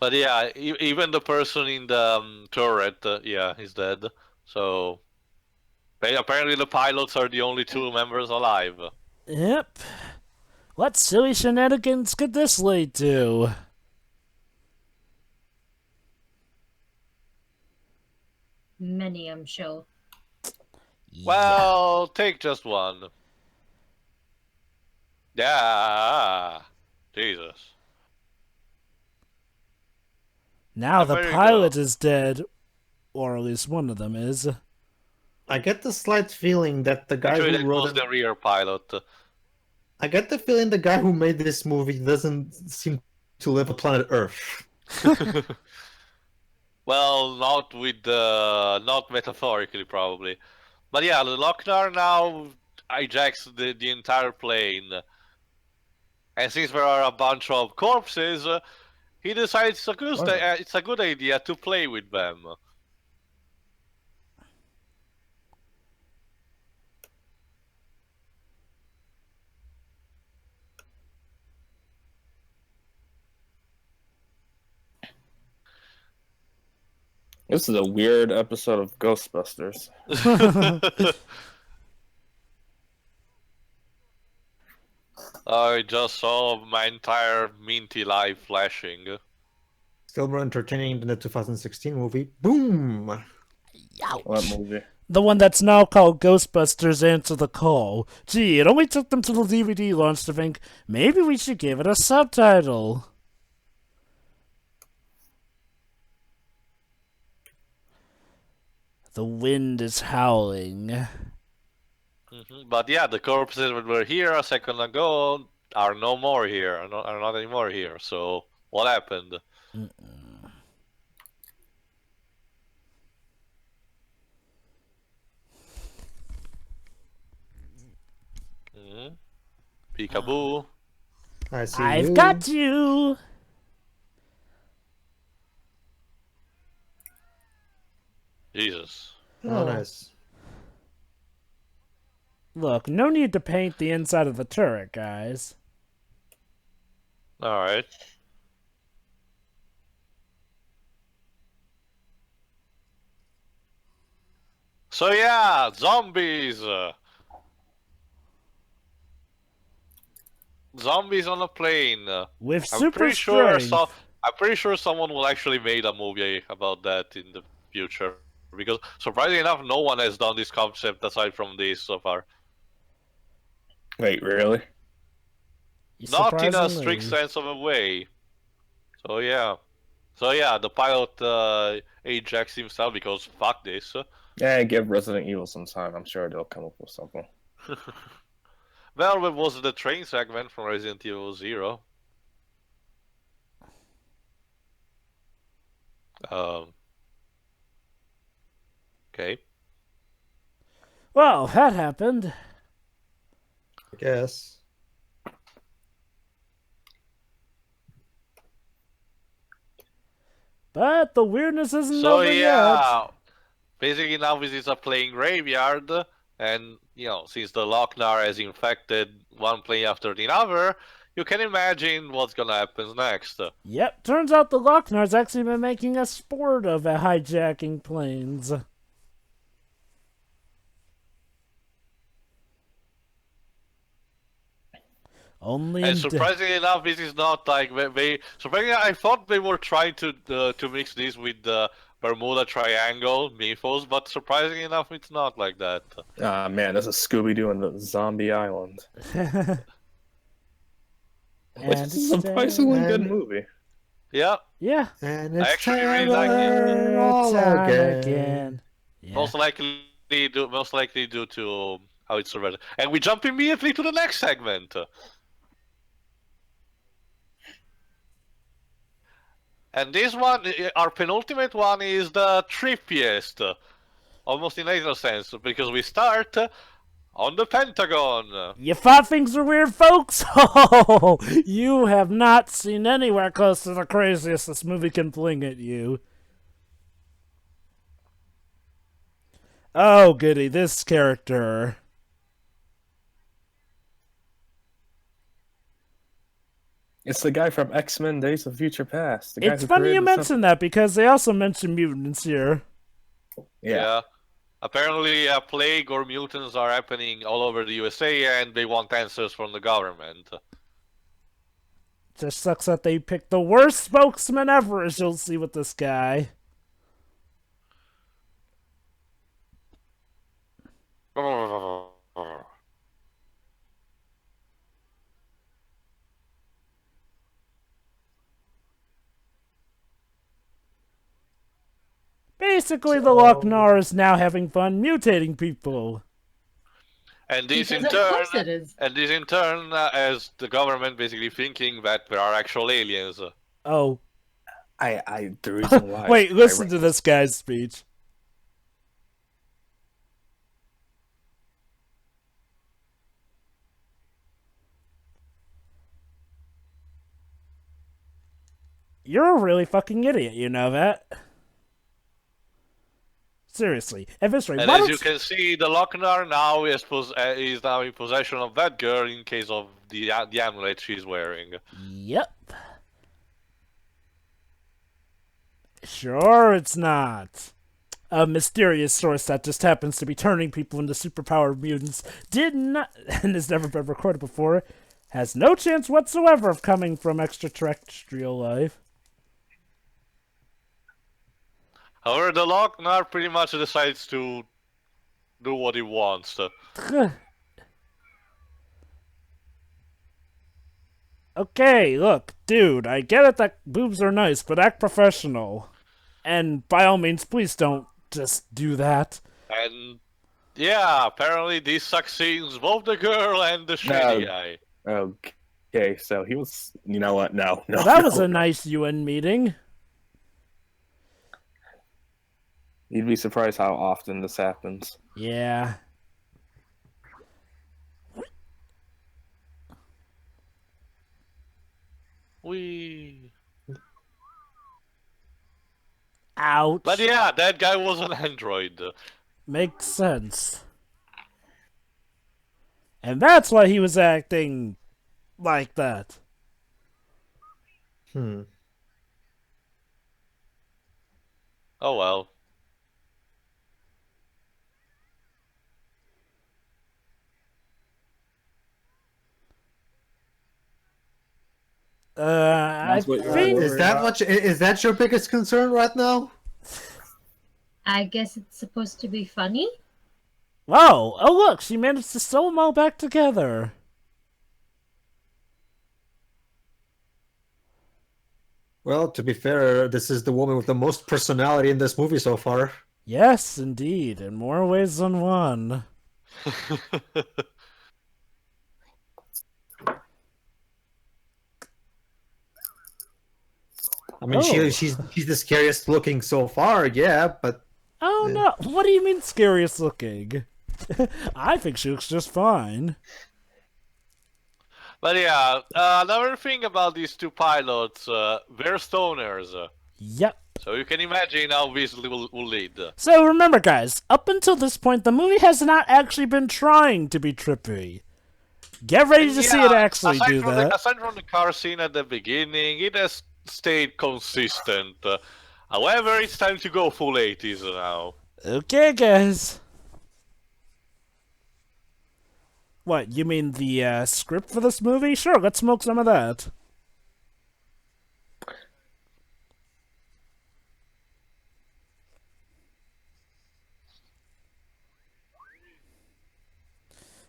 But yeah, even the person in the turret, yeah, is dead. So apparently the pilots are the only two members alive. Yep. What silly shenanigans could this lead to? Many, I'm sure. Well, take just one. Yeah. Jesus. Now the There you pilot go. is dead, or at least one of them is. I get the slight feeling that the guy Actually, who that wrote was it, the rear pilot. I get the feeling the guy who made this movie doesn't seem to live on planet Earth. Well, not with not metaphorically, probably. But yeah, the Lochnar now hijacks the entire plane. And since there are a bunch of corpses, he decides it's a good idea to play with them. This is a weird episode of Ghostbusters. I just saw my entire minty life flashing. Still more entertaining than the 2016 movie. Boom! What movie? The one that's now called Ghostbusters Answer the Call. Gee, it only took them to the DVD launch to think, maybe we should give it a subtitle. The wind is howling. But yeah, the corpses that were here a second ago are no more here, are not anymore here. So what happened? Peekaboo. I see I've you. got you! Jesus. Oh, nice. Look, no need to paint the inside of the turret, guys. Alright. So yeah, zombies! Zombies on a plane. With I'm super pretty sure strength. I'm pretty sure someone will actually make a movie about that in the future. Because surprisingly enough, no one has done this concept aside from this so far. Wait, really? Not in a Surprisingly. strict sense of a way. So yeah. So yeah, the pilot ejects himself because fuck this. Yeah, give Resident Evil some time. I'm sure they'll come up with something. Well, it was the train segment from Resident Evil 0. Okay. Well, that happened. I guess. But the weirdness isn't So over yet. yeah, basically now this is a plane graveyard, and you know, since the Lochnar has infected one plane after the other, you can imagine what's gonna happen next. Yep, turns out the Lochnar's actually been making a sport of hijacking planes. Only And in surprisingly enough, this is not like surprisingly, I thought they were trying to mix this with the Bermuda Triangle mythos, but surprisingly enough, it's not like that. Ah man, that's a Scooby-Doo on the Zombie Island. Which And is a surprisingly good And- movie. Yeah, yeah. And I it's actually really like it. terror all Time again. Yeah. most likely due to how it's survived. And we jump immediately to the next segment. And this one, our penultimate one, is the trippiest, almost in a sense, because we start on the Pentagon. You thought things were weird, folks? Oh, you have not seen anywhere close to the craziest this movie can fling at you. Oh, goody, this character. It's the guy from X-Men: Days of Future Past. The guy It's who funny you created mention that because they also mention mutants here. Yeah. Apparently, a plague or mutants are happening all over the USA, and they want answers from the government. Just sucks that they picked the worst spokesman ever, as you'll see with this guy. Basically, the Lochnar is now having fun mutating people. And this in Because of turn, course it is. as the government basically thinking that there are actual aliens. Oh. The reason why. Wait, listen to this guy's speech. You're a really fucking idiot, you know that? Seriously, at this rate, And why as don't you can see, the Lochnar now is now in possession of that girl in case of the amulet she's wearing. Yep. Sure, it's not. A mysterious source that just happens to be turning people into superpowered mutants did not, and has never been recorded before, has no chance whatsoever of coming from extraterrestrial life. However, the Lochnar pretty much decides to do what he wants. Okay, look, dude, I get it that boobs are nice, but act professional. And by all means, please don't just do that. And yeah, apparently this succeeds both the girl and the shady guy. Okay, so he was. You know what? No. That was a nice UN meeting. You'd be surprised how often this happens. Yeah. Ouch. But yeah, that guy was an android. Makes sense. And that's why he was acting like that. Hmm. Oh well. I That's what you're think... worried Is that your biggest concern right now? I guess it's supposed to be funny. Oh, look, she managed to sew them all back together. Well, to be fair, this is the woman with the most personality in this movie so far. Yes, indeed, in more ways than one. I mean, Oh. she's the scariest looking so far, yeah, but Oh no, what do you mean scariest looking? I think she looks just fine. But yeah, another thing about these two pilots, they're stoners. Yep. So you can imagine how this will lead. So remember guys, up until this point the movie has not actually been trying to be trippy. Get ready to see it actually do that. Aside from the car scene at the beginning, it has stayed consistent. However, it's time to go full 80s now. Okay guys. What, you mean the script for this movie? Sure, let's smoke some of that.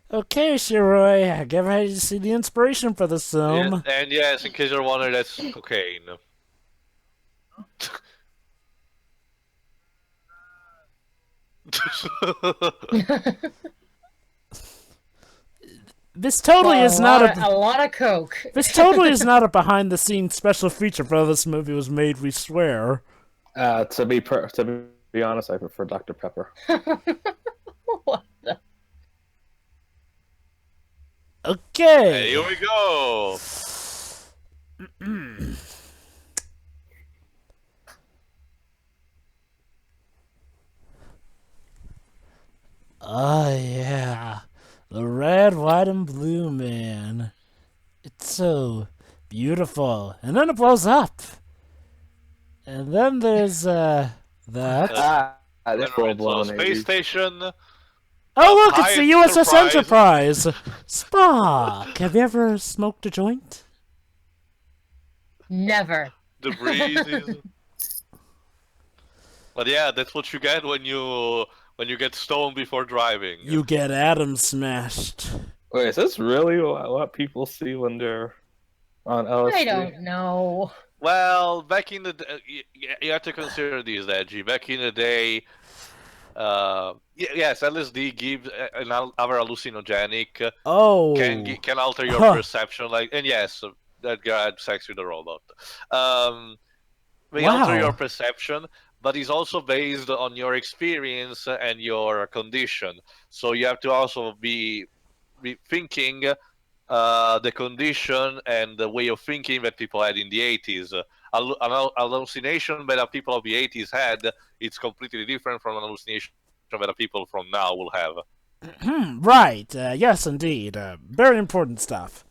Okay, Shiroi, get ready to see the inspiration for this film. And yes, in case you're wondering, that's cocaine. This totally is not a lot of coke. This totally is not a behind-the-scenes special feature for how this movie was made, we swear. To be honest, I prefer Dr. Pepper. What the? Okay. Here we go. Oh, yeah. The red, white, and blue, man. It's so beautiful. And then it blows up. And then there's, that. This full Alright, so blown space station. Oh, look, it's the High USS Enterprise. Spock, have you ever smoked a joint? Never. The breeze is... But yeah, that's what you get when you get stoned before driving. You get atom smashed. Wait, is this really what people see when they're on LSD? I don't know. Well, back in the you have to consider these, Deji. Back in the day, yes, LSD gives another hallucinogenic. Oh. Can alter your perception, like, and yes, that guy had sex with a robot. They alter your perception, but it's also based on your experience and your condition. So you have to also be thinking the condition and the way of thinking that people had in the 80s. An hallucination that the people of the 80s had, it's completely different from an hallucination that the people from now will have. Right. Yes, indeed. Very important stuff.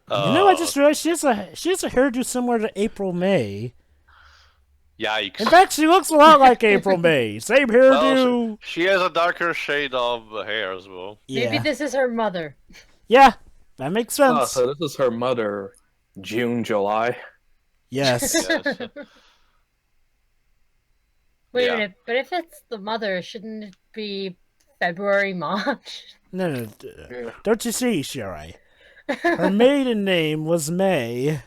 You know, I just realized she has a hairdo similar to April May. Yikes. In fact, she looks a lot like April May. Same hairdo. Well, she has a darker shade of hair as well. Yeah. Maybe this is her mother. Yeah, that makes sense. Oh, so this is her mother, June, July. Yes. Yes. Wait Yeah. a minute, but if it's the mother, shouldn't it be February, March? No. Don't you see, Shirai? Her maiden name was May,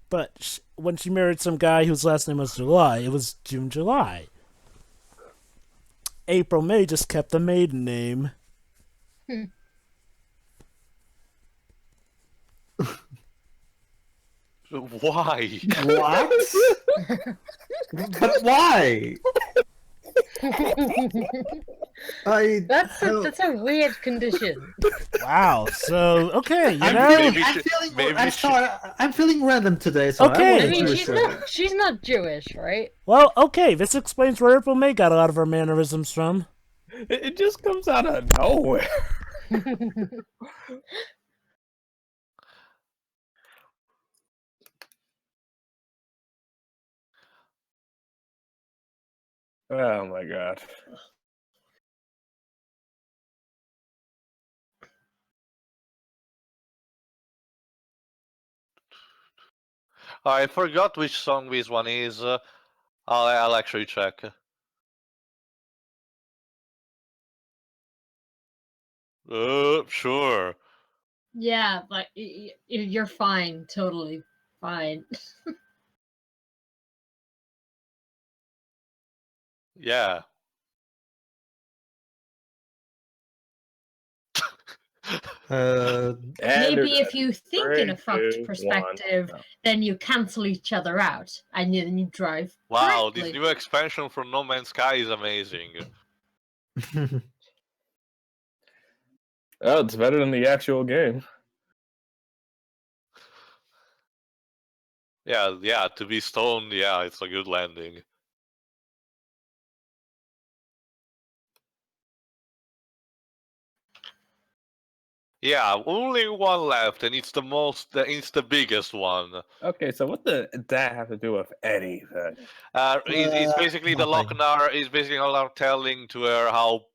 but when she married some guy whose last name was July, it was June, July. April May just kept the maiden name. Why? What? But why? That's a weird condition. Wow. So okay, you know. I'm feeling random today. So Okay. I mean, she's not Jewish, right? Well, okay. This explains where April May got a lot of her mannerisms from. It just comes out of nowhere. Oh my god. I forgot which song this one is. I'll actually check. Sure. Yeah, but you're fine, totally fine. Yeah. Maybe if you think in a fucked 3, 2, perspective, 1. then you cancel each other out, and then you drive. Wow, correctly. this new expansion for No Man's Sky is amazing. Oh, it's better than the actual game. Yeah, to be stoned, yeah, it's a good landing. Yeah, only one left, and it's the biggest one. Okay, so what does that have to do with anything? It's basically the nothing. Lochnar is basically Lochnar telling to her how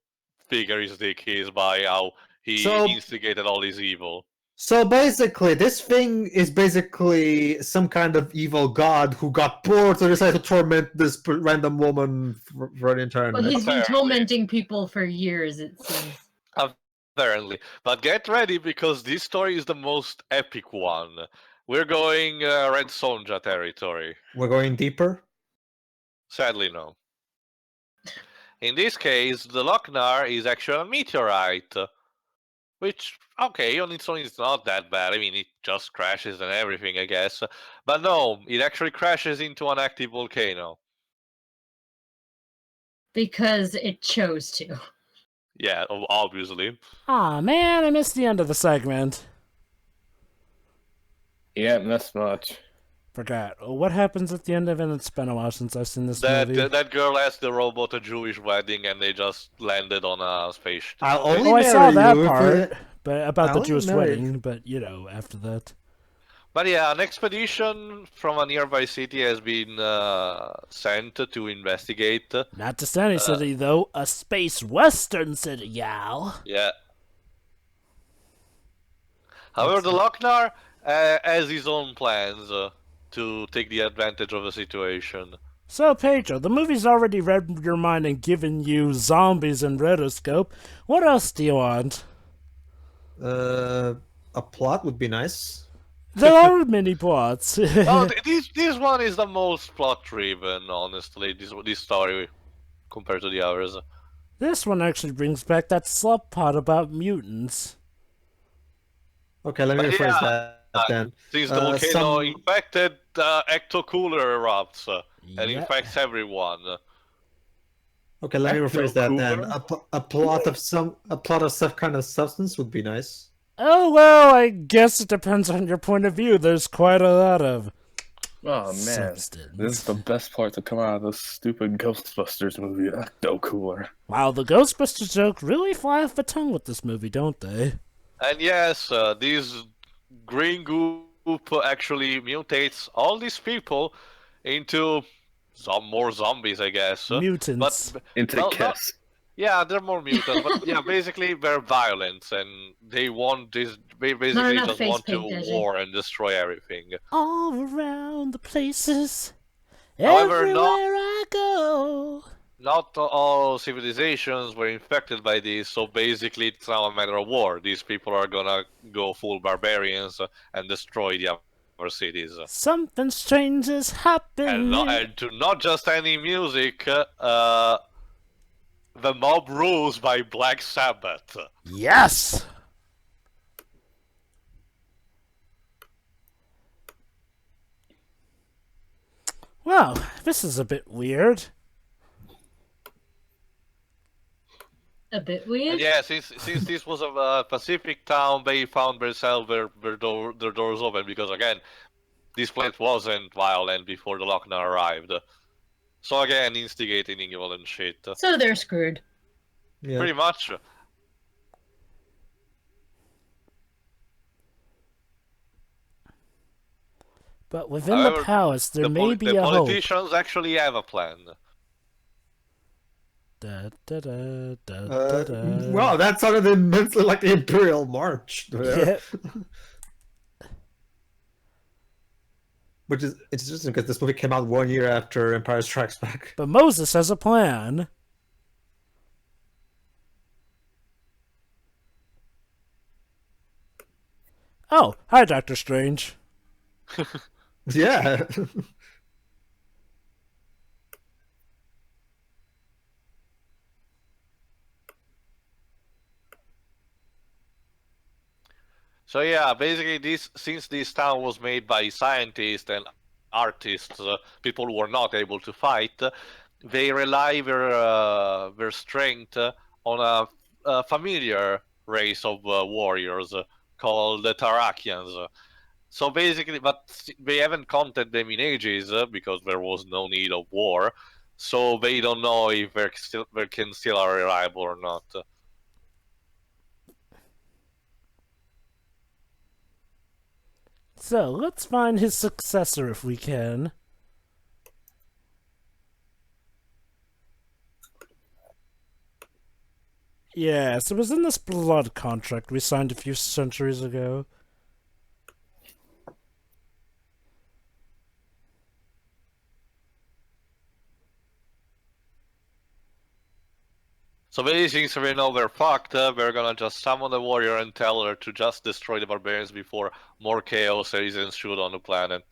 bigger his dick is by how he So- instigated all this evil. So basically, this thing is basically some kind of evil god who got bored, so decided to torment this random woman for an entire Well, night. he's been Apparently. tormenting people for years, it seems. Apparently. But get ready because this story is the most epic one. We're going Red Sonja territory. We're going deeper. Sadly, no. In this case, the Lochnar is actually a meteorite. Which, okay, on its own it's not that bad. I mean, it just crashes and everything, I guess. But no, it actually crashes into an active volcano. Because it chose to. Yeah, obviously. Aw, man, I missed the end of the segment. Yeah, that's much. Forgot. What happens at the end of it? It's been a while since I've seen this That movie. that girl asked the robot a Jewish wedding, and they just landed on a spaceship. I'll only Oh, I saw marry that you if part, it- but about I the only Jewish married- wedding. But after that. But yeah, an expedition from a nearby city has been sent to investigate. Not just any city, though. A space western city, y'all. Yeah. However, the Lochnar has his own plans to take the advantage of the situation. So, Pedro, the movie's already read your mind and given you zombies and rotoscope. What else do you want? A plot would be nice. There are many plots. Oh, this one is the most plot-driven, honestly. This story compared to the others. This one actually brings back that subplot about mutants. Okay, let me But rephrase yeah, that then. Since the volcano some- infected, ectocooler erupts and Yeah. infects everyone. Okay, let me rephrase that then. Cooler? A plot of some kind of substance would be nice. Oh, well, I guess it depends on your point of view. There's quite a lot of Oh man, substance. this is the best part to come out of this stupid Ghostbusters movie. Ecto Cooler. Wow, the Ghostbusters joke really fly off the tongue with this movie, don't they? And yes, this green goop actually mutates all these people into some more zombies, I guess. Mutants. But Into no, Kiss. yeah, they're more mutants, but yeah, basically they're violent and they want this. They basically enough just face want to paint, Deji. war and destroy everything. All around the places, However, everywhere not- I go. Not all civilizations were infected by this, so basically it's now a matter of war. These people are gonna go full barbarians and destroy the other cities. Something strange is happening. And to not just any music, the Mob Rules by Black Sabbath. Yes! Well, this is a bit weird. A bit And weird. yeah, since this was a Pacific town, they found themselves their doors open because again, this place wasn't violent before the Lochnar arrived. So again, instigating evil and shit. So they're screwed. Yeah. Pretty much. But within However, the palace, there may be the a hope. politicians actually have a plan. Da, da, da, da, da, da. Wow, that sounded immensely like the Imperial March. Yeah. Which is interesting because this movie came out 1 year after Empire Strikes Back. But Moses has a plan. Oh, hi, Doctor Strange. Yeah. So yeah, basically since this town was made by scientists and artists, people who were not able to fight, they rely their strength on a familiar race of warriors called the Tarakians. So basically, but they haven't counted them in ages because there was no need of war. So they don't know if they can still are reliable or not. So, let's find his successor if we can. Yes, it was in this blood contract we signed a few centuries ago. So basically, so we know we're fucked. We're gonna just summon the warrior and tell her to just destroy the barbarians before more chaos is ensued on the planet.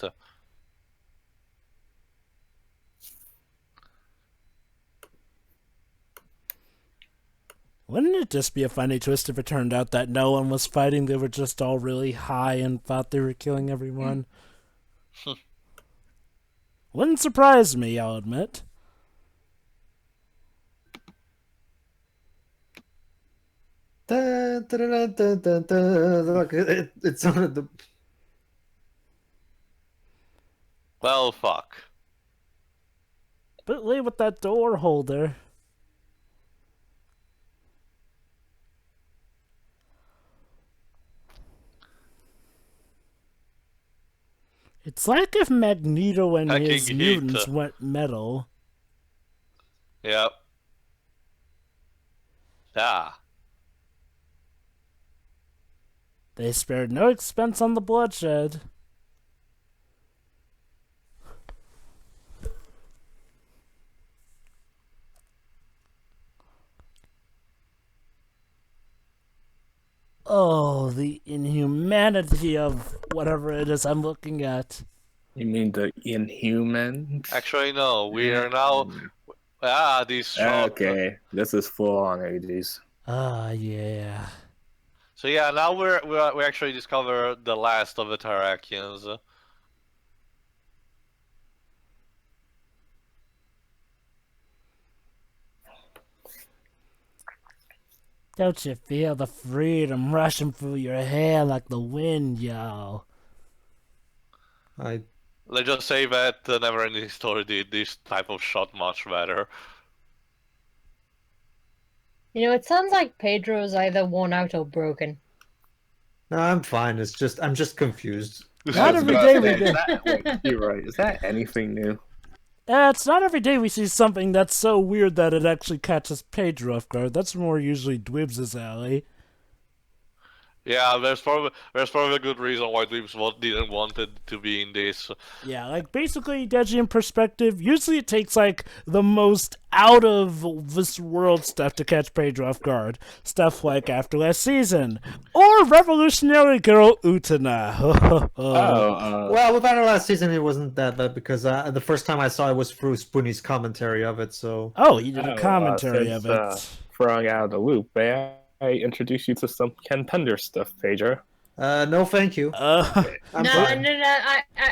Wouldn't it just be a funny twist if it turned out that no one was fighting, they were just all really high and thought they were killing everyone? Wouldn't surprise me, I'll admit. Look, it's one of the. Well, fuck. But leave with that door holder. It's like if Magneto and Hacking his heat. mutants went metal. Yep. Ah. They spared no expense on the bloodshed. Oh, the inhumanity of whatever it is I'm looking at. You mean the Inhumans? Actually, no. We are now. These shot. Okay, this is full on 80s. Ah, yeah. So yeah, now we actually discover the last of the Terrakians. Don't you feel the freedom rushing through your hair like the wind, yo? Let's just say that the Neverending Story did this type of shot much better. You know, it sounds like Pedro is either worn out or broken. No, I'm fine. I'm just confused. Not every day we do. You're right. Is that anything new? It's not every day we see something that's so weird that it actually catches Pedro off guard. That's more usually Dwibs' alley. Yeah, there's probably a good reason why Dweebs didn't want it to be in this. Yeah, like basically Dejimon perspective, usually it takes like the most out of this world stuff to catch Pedro off guard. Stuff like After Last Season or Revolutionary Girl Utena. Well, with our last season, it wasn't that bad because the first time I saw it was through Spoonie's commentary of it. So. Oh, you did a commentary of it. Throwing out of the loop, may I introduce you to some contender stuff, Pedro? No, thank you. No, I'm no, fine. no,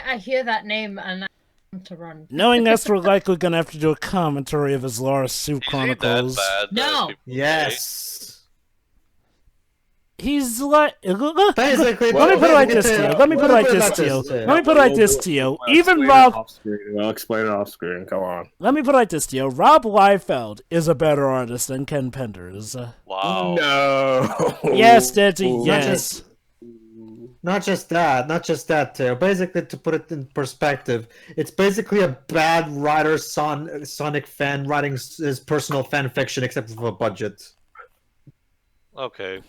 I hear that name and I want to run. Knowing us, we're likely gonna have to do a commentary of his Laura Sue Chronicles. Is it that bad? No. People say? Yes. He's like, Basically, let me put it like this to you. Let me put it like this to you. Let me put it like this to you. Even Rob, I'll explain it off screen. Come on. let me put it like this to you. Rob Liefeld is a better artist than Ken Penders. Wow. No. Yes, Daddy, yes. Not just that, Teo. Basically, to put it in perspective, it's basically a bad writer, Sonic fan writing his personal fan fiction, except for a budget. Okay.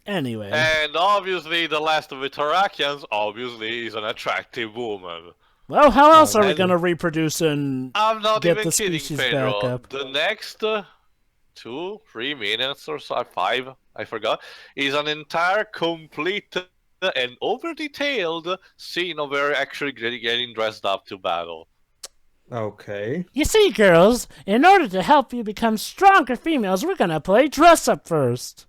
Anyway. And obviously, the last of the Terrakians obviously is an attractive woman. Well, how else are we going to reproduce and I'm not get even the kidding, species Pedro. back up? The next 2-3 minutes or so, 5, I forgot, is an entire complete and over-detailed scene of her actually getting dressed up to battle. Okay. You see, girls, in order to help you become stronger females, we're going to play dress-up first.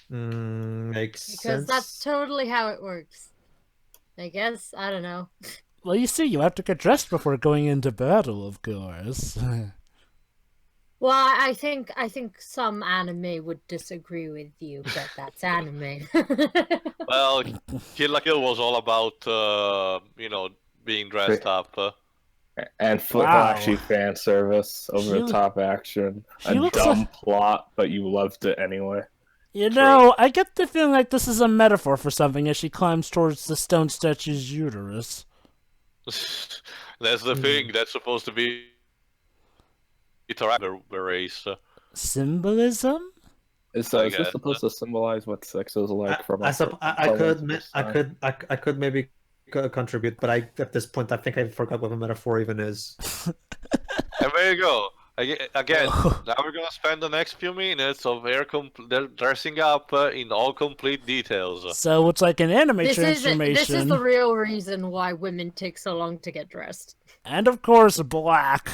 Makes Because sense. that's totally how it works. I guess, I don't know. Well, you see, you have to get dressed before going into battle, of course. Well, I think some anime would disagree with you, but that's anime. Well, Kill la Kill was all about, being dressed up. And flashy fan service, over the top action, a looks dumb like- plot, but you loved it anyway. You know, I get the feeling like this is a metaphor for something as she climbs towards the stone statue's uterus. That's the thing. That's supposed to be the race. Symbolism? Is I is this guess. supposed to symbolize what sex is like from I, a sup- I from could one's ma- I perspective? could I could maybe contribute, but at this point I think I forgot what a metaphor even is. And there you go. Again, Oh. now we're gonna spend the next few minutes of their dressing up in all complete details. So it's like an anime This is transformation. the real reason why women take so long to get dressed. And of course, black.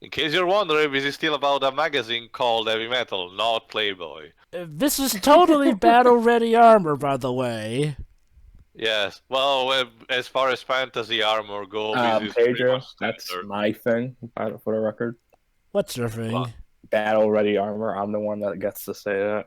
In case you're wondering, this is still about a magazine called Heavy Metal, not Playboy. This is totally battle-ready armor, by the way. Yes, well, as far as fantasy armor goes, this is pretty Pedro, much that's standard. my thing. For the record, What's your thing? What? battle ready armor. I'm the one that gets to say that.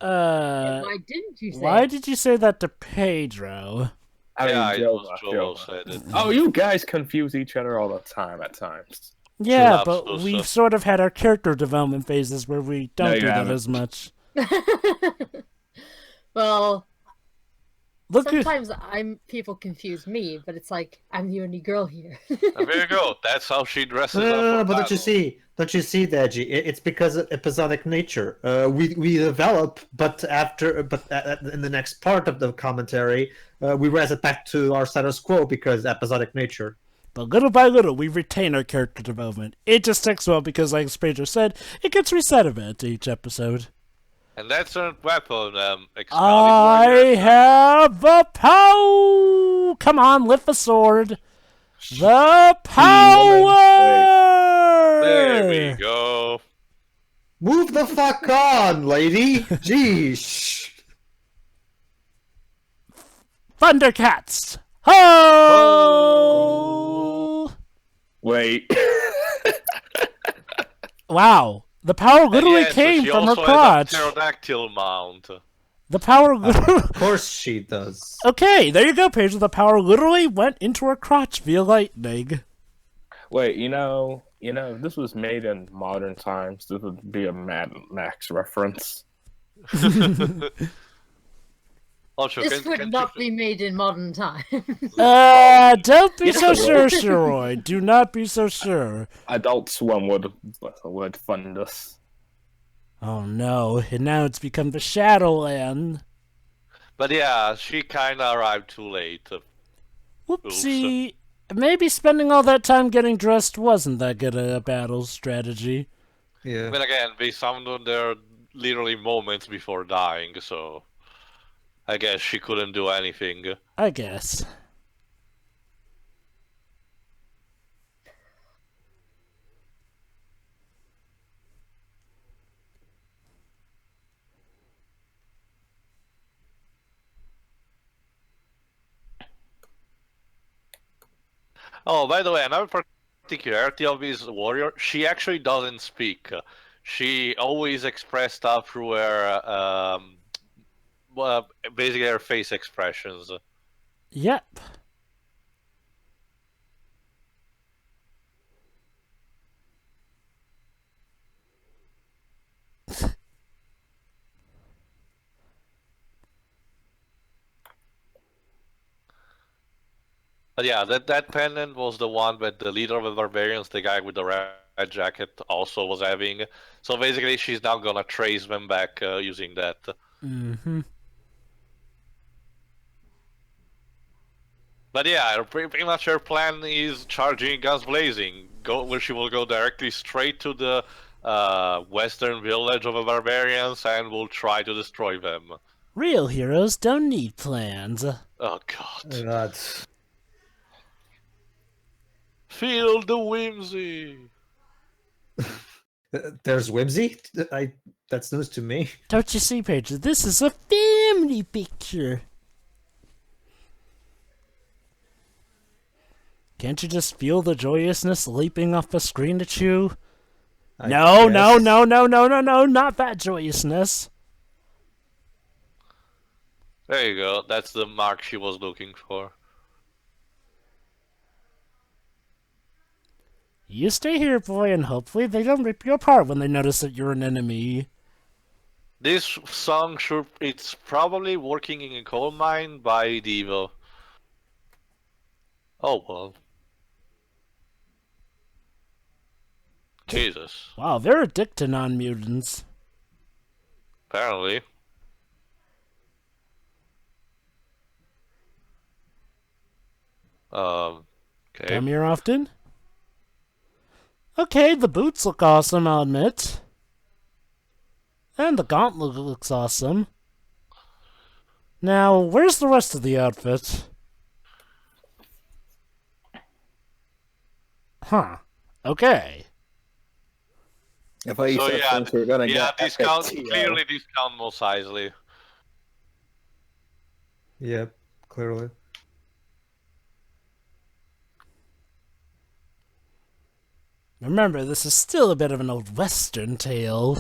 Why didn't you say Why it? did you say that to Pedro? I mean, Joel said it. Oh, you guys confuse each other all the time at times. Yeah, True. but we've sort of had our character development phases where we don't No, you do that haven't. as much. Well, Look at sometimes people confuse me, but it's like I'm the only girl here. And there you go. That's how she dresses up. No, for but don't you battle. see, Deji? It's because of episodic nature. We develop, but in the next part of the commentary, we raise it back to our status quo because episodic nature. But little by little, we retain our character development. It just takes a while because, like Pedro said, it gets reset a bit each episode. And that's a weapon, I Excalibur. have the power! Come on, lift the sword. The power! There we go. Move the fuck on, lady. Jeez. Thundercats! Ho! Wait. Wow. The power literally And yes, came she from her also crotch. has a pterodactyl mount. The power Of course she does. Okay, there you go, Pedro. The power literally went into her crotch via lightning. Wait, if this was made in modern times, this would be a Mad Max reference. Also, This would not be made in modern times. Don't be so sure, Shiroid. Do not be so sure. Adult Swim would fund us. Oh no, and now it's become the Shadowland. But yeah, she kinda arrived too late. Whoopsie. Maybe spending all that time getting dressed wasn't that good a battle strategy. Yeah. But again, they summoned there literally moments before dying, so I guess she couldn't do anything. I guess. Oh, by the way, another particularity of this warrior, she actually doesn't speak. She always expressed stuff through her, basically her face expressions. Yep. But yeah, that pendant was the one that the leader of the barbarians, the guy with the red jacket, also was having. So basically, she's now gonna trace them back using that. Mm-hmm. But yeah, pretty much her plan is charging guns blazing, where she will go directly straight to the western village of the barbarians and will try to destroy them. Real heroes don't need plans. Oh god. That's... Feel the whimsy! There's whimsy? That's news to me. Don't you see, Pedro? This is a family picture. Can't you just feel the joyousness leaping off the screen at you? No, not that joyousness. There you go, that's the mark she was looking for. You stay here, boy, and hopefully they don't rip you apart when they notice that you're an enemy. This song, it's probably Working in a Coal Mine by Devo. Oh well. Jesus. Wow, they're a dick to non-mutants. Apparently. Okay. Come here often? Okay, the boots look awesome, I'll admit. And the gauntlet looks awesome. Now, where's the rest of the outfit? Huh. Okay. If I So said yeah, things we're gonna yeah, get discount epic clearly discount Mos Eisley. Yep, clearly. Remember, this is still a bit of an old Western tale.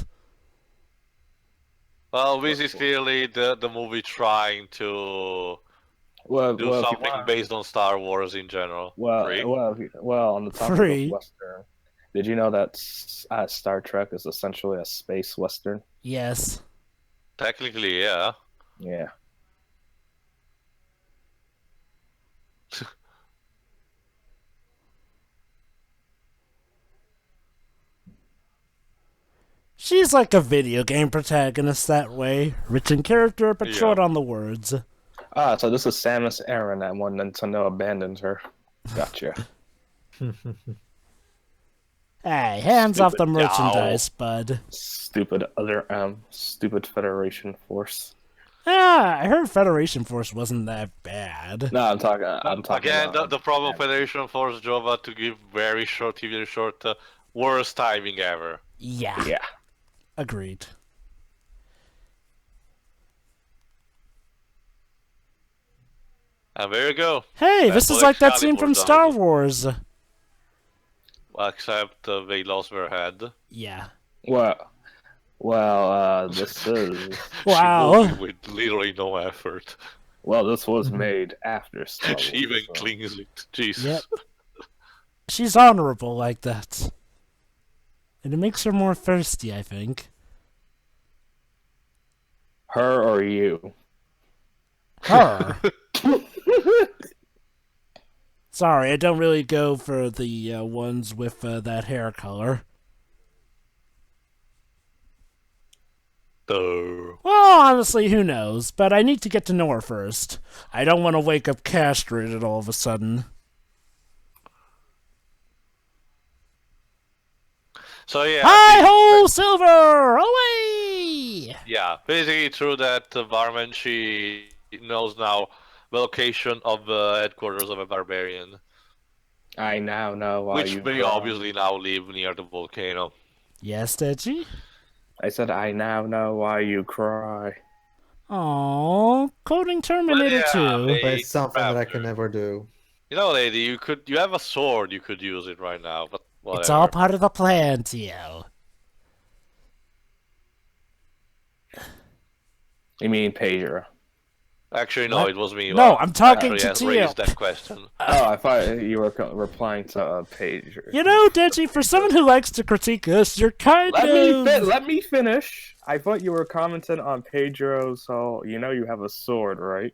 Well, this is clearly the movie trying to well, do well, if you something want- based on Star Wars in general. well, Free? well, on the topic Free. of Western, did you know that Star Trek is essentially a space Western? Yes. Technically, yeah. Yeah. She's like a video game protagonist that way. Rich in character, but Yeah. short on the words. Ah, so this is Samus Aran that one Nintendo abandoned her. Gotcha. Hey, hands off the Stupid merchandise, bud. Stupid Federation Force. Ah, I heard Federation Force wasn't that bad. No, I'm talking. Again, about, the problem Federation Force Jova to give very short, worst timing ever. Yeah. Yeah. Agreed. And there you go. Hey, That's this is what like that scene Excalibur from does. Star Wars. Except they lost their head. Yeah. Well, this is Wow. She moved with literally no effort. this was made after Star Wars. She even so- cleans it. Jesus. Yep. She's honorable like that. And it makes her more thirsty, I think. Her or you? Her. Sorry, I don't really go for the ones with that hair color. Duh. Well, honestly, who knows? But I need to get to know her first. I don't want to wake up castrated all of a sudden. So yeah. Hi ho, Silver! Away! Yeah, basically true that Varman, she knows now the location of the headquarters of a barbarian. I now know why Which you. they cry. obviously now live near the volcano. Yes, Deji? I said I now know why you cry. Aww, coding Terminator yeah, 2. they- But it's something that I Raptor. can never do. You know, lady, you have a sword, you could use it right now, but whatever. It's all part of the plan, Tio. You mean pager? Actually, no, What? it was me. No, I'm talking actually to raised Tio. that question. Oh, I thought you were replying to a pager. You know, Deji, for someone who likes to critique us, you're kind of... Let me finish. I thought you were commenting on Pedro, so you know you have a sword, right?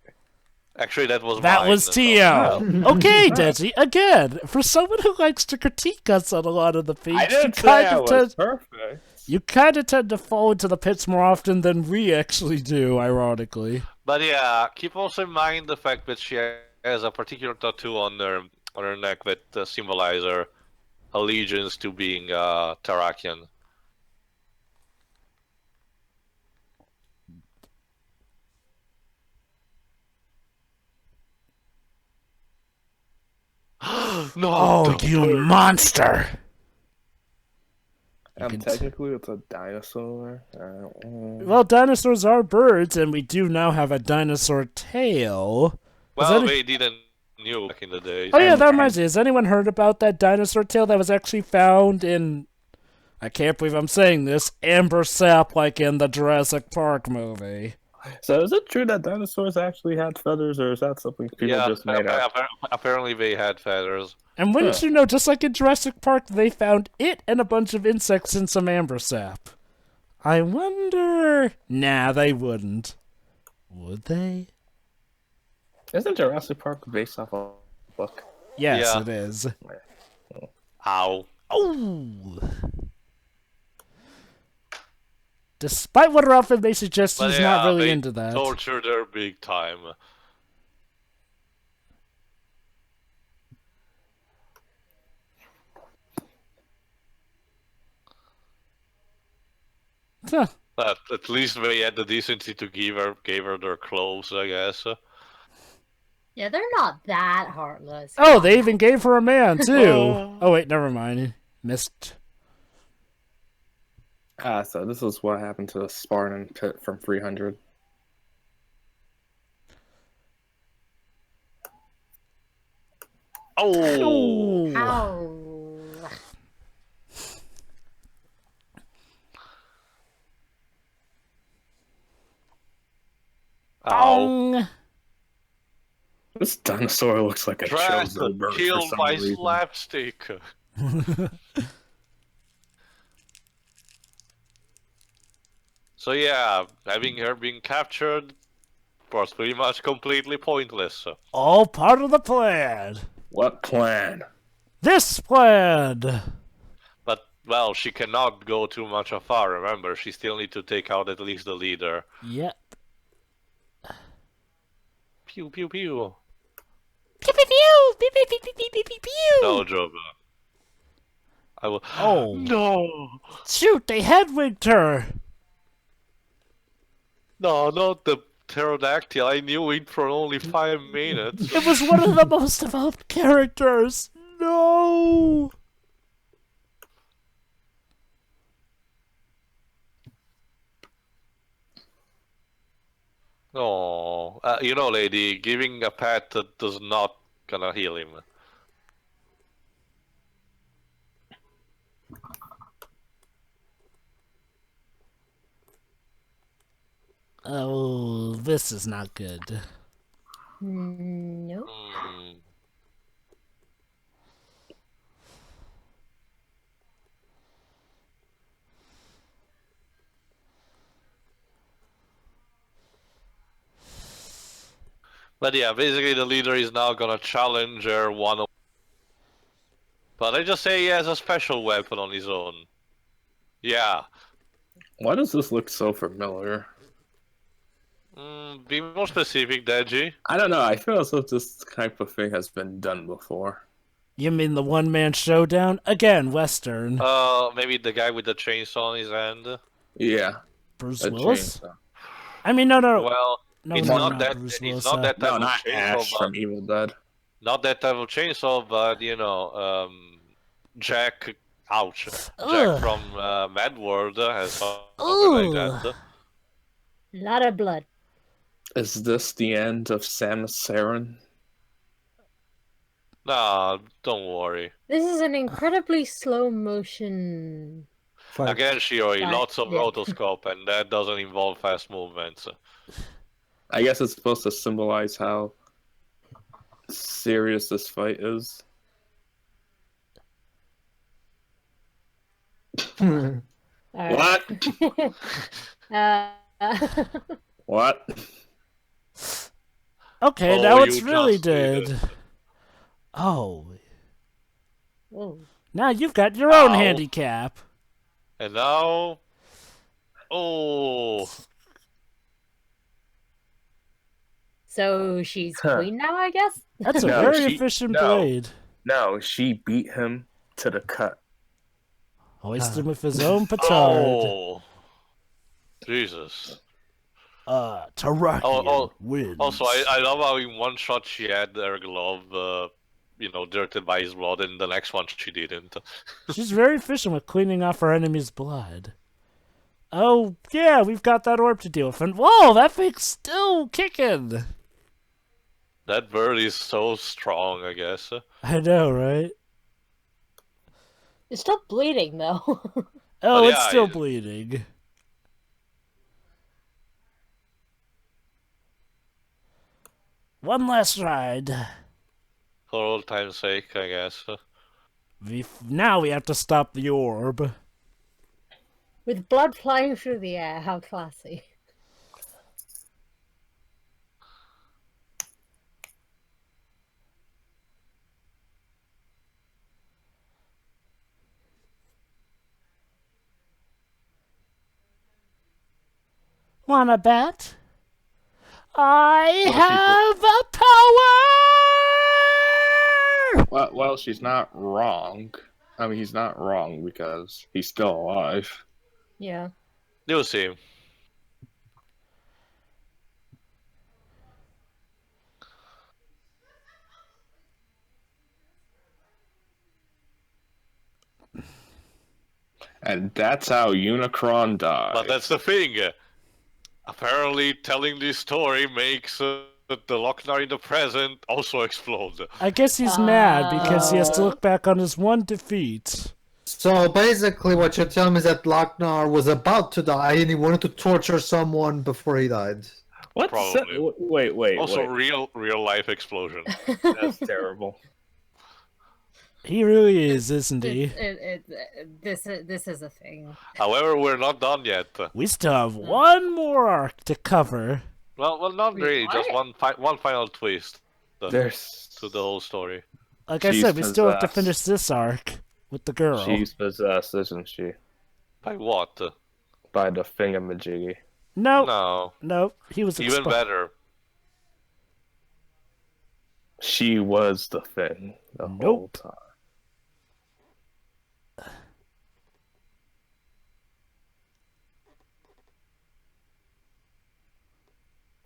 Actually, that was That mine, was so- Tio. Okay, Deji, again, for someone who likes to critique us on a lot of the I feeds, didn't say I was perfect. you kind of tend to fall into the pits more often than we actually do, ironically. But yeah, keep also in mind the fact that she has a particular tattoo on her neck that symbolizes her allegiance to being Tarakian. No! Oh, the you bird. monster! Technically, it's a dinosaur. Well, dinosaurs are birds, and we do now have a dinosaur tail. Well, that they didn't knew back in the day. Oh yeah, that reminds me. Has anyone heard about that dinosaur tail that was actually found in... I can't believe I'm saying this. Amber sap, like in the Jurassic Park movie. So is it true that dinosaurs actually had feathers, or is that something people Yeah, just made up? apparently they had feathers. And wouldn't you know, just like in Jurassic Park, they found it and a bunch of insects in some amber sap. I wonder... Nah, they wouldn't. Would they? Isn't Jurassic Park based off a book? Yes, Yeah. it is. Ow. Oh! Despite what her outfit may suggest, But he's yeah, not really they into that. tortured her big time. Huh. But at least they had the decency to gave her their clothes, I guess. Yeah, they're not that heartless. Oh, Come they on. even gave her a man, too. Oh, wait, never mind. Missed. So this is what happened to the Spartan pit from 300. Oh! Ow. Ow. Bong! This dinosaur looks like a Drat, chozo bird for killed some by reason. slapstick. So yeah, having her being captured was pretty much completely pointless. All part of the plan. What plan? This plan! But, well, she cannot go too much afar, remember? She still needs to take out at least the leader. Yep. Pew pew pew. Pew, pew, pew! Pew, pew, pew, pew, pew, pew, pew! No, Joba. I will. Oh. No! Shoot, they headwigged her! No, not the pterodactyl. I knew it for only 5 minutes. It was one of the most developed characters! No! Oh, you know, lady, giving a pet that does not gonna heal him. Oh, this is not good. Nope. Hmm. But yeah, basically the leader is now gonna challenge her one. But I just say he has a special weapon on his own. Yeah. Why does this look so familiar? Be more specific, Deji. I don't know. I feel as if this type of thing has been done before. You mean the one-man showdown? Again, Western. Maybe the guy with the chainsaw on his hand. Yeah. Bruce a Willis? chainsaw. I mean, no. Well, No, it's no, not that. Bruce It's Willis, not that type No, of not chainsaw, Ash but from Evil Dead. not that type of chainsaw, but you know, Jack. Ouch. Ugh. Jack from Mad World has something like that. Lot of blood. Is this the end of Samus Aran? Nah, don't worry. This is an incredibly slow motion. Fight. Again, Shiori, Right, lots of yeah. rotoscope, and that doesn't involve fast movements. I guess it's supposed to symbolize how serious this fight is. All right. What? uh, What? Okay, Oh, now you it's really just did dead. Oh. whoa. Now you've got your own Ow. handicap. And now... Oh... So she's Huh. queen now, I guess? That's a No, very she- efficient no. blade. No, she beat him to the cut. Hoisted with his own petard. Oh... Jesus. Terrakion wins. Also, I love how in one shot she had her glove, you know, dirted by his blood, and the next one she didn't. She's very efficient with cleaning off her enemy's blood. Oh, yeah, we've got that orb to deal with. And whoa, that thing's still kicking. That bird is so strong, I guess. I know, right? It's still bleeding, though. Oh, But it's yeah, still bleeding. One last ride. For old time's sake, I guess. Now we have to stop the orb. With blood flying through the air, how classy. Wanna bet? I have a power! Well, she's not wrong. I mean, he's not wrong because he's still alive. Yeah. You'll see. And that's how Unicron died. But that's the thing. Apparently, telling this story makes the Lochnar in the present also explode. I guess he's mad because he has to look back on his one defeat. So basically, what you're telling me is that Lochnar was about to die and he wanted to torture someone before he died. What? Probably. Wait. Also, real life explosion. That's terrible. He really is, isn't he? This is a thing. However, we're not done yet. We still have one more arc to cover. Well, not really. Just one final twist There's to the whole story. Like I She's said, we still have to possessed. finish this arc with the girl. She's possessed, isn't she? By what? By the thingamajiggy. No, No, he was even better. She was the thing the whole time.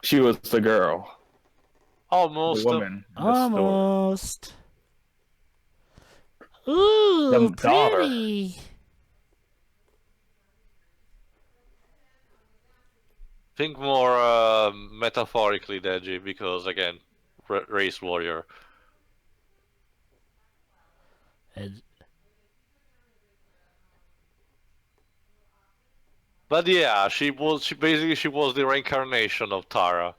She was the girl. Almost. The woman. in the story. Almost. Ooh, Them daughter. pretty. Think more metaphorically, Deji, because again, race warrior. And But yeah, she was the reincarnation of Tara.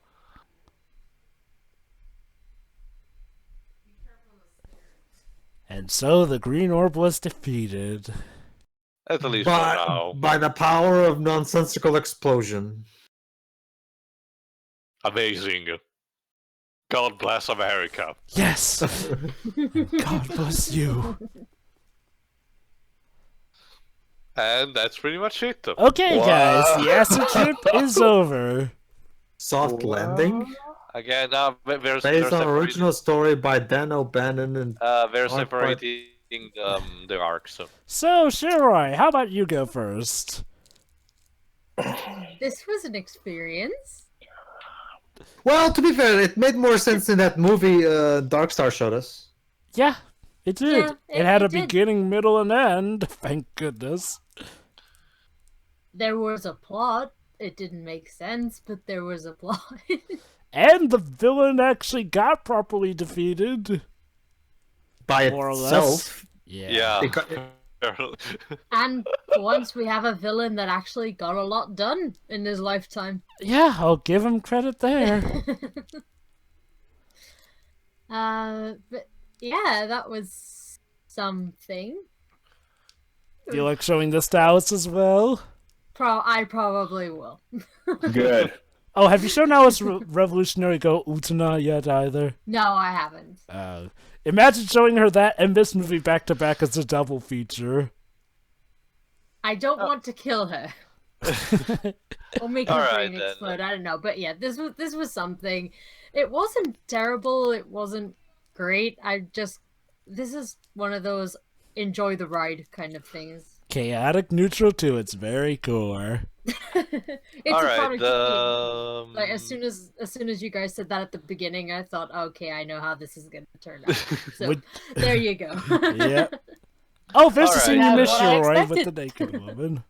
so the green orb was defeated. At least for now. By the power of nonsensical explosion. Amazing. God bless America. Yes! God bless you. And that's pretty much it. Okay, guys, the acid trip is over. Soft landing? Again, Based on original story by Dan O'Bannon and they're art by- separating the arcs. So, Shiroi, how about you go first? This was an experience. Well, to be fair, it made more sense in that movie Dark Star showed us. Yeah, it did. Yeah, it had it a did. beginning, middle, and end. Thank goodness. There was a plot. It didn't make sense, but there was a plot. And the villain actually got properly defeated. By More or itself. Yeah. And for once, we have a villain that actually got a lot done in his lifetime. Yeah, I'll give him credit there. But yeah, that was something. Do you like showing this to Alice as well? I probably will. Good. Oh, have you shown Alice Revolutionary Go Utana yet either? No, I haven't. Imagine showing her that and this movie back to back as a double feature. I don't want to kill her. Or make her Alright, brain then. explode. I don't know, but yeah, this was something. It wasn't terrible. It wasn't great. This is one of those enjoy the ride kind of things. Chaotic neutral to its very core. It's All a right. product of game. Like as soon as you guys said that at the beginning, I thought, okay, I know how this is gonna turn out. So Would- there you go. Yeah. Oh, there's the Alright. scene you Yeah, missed, what I Roy, with expected. the naked woman.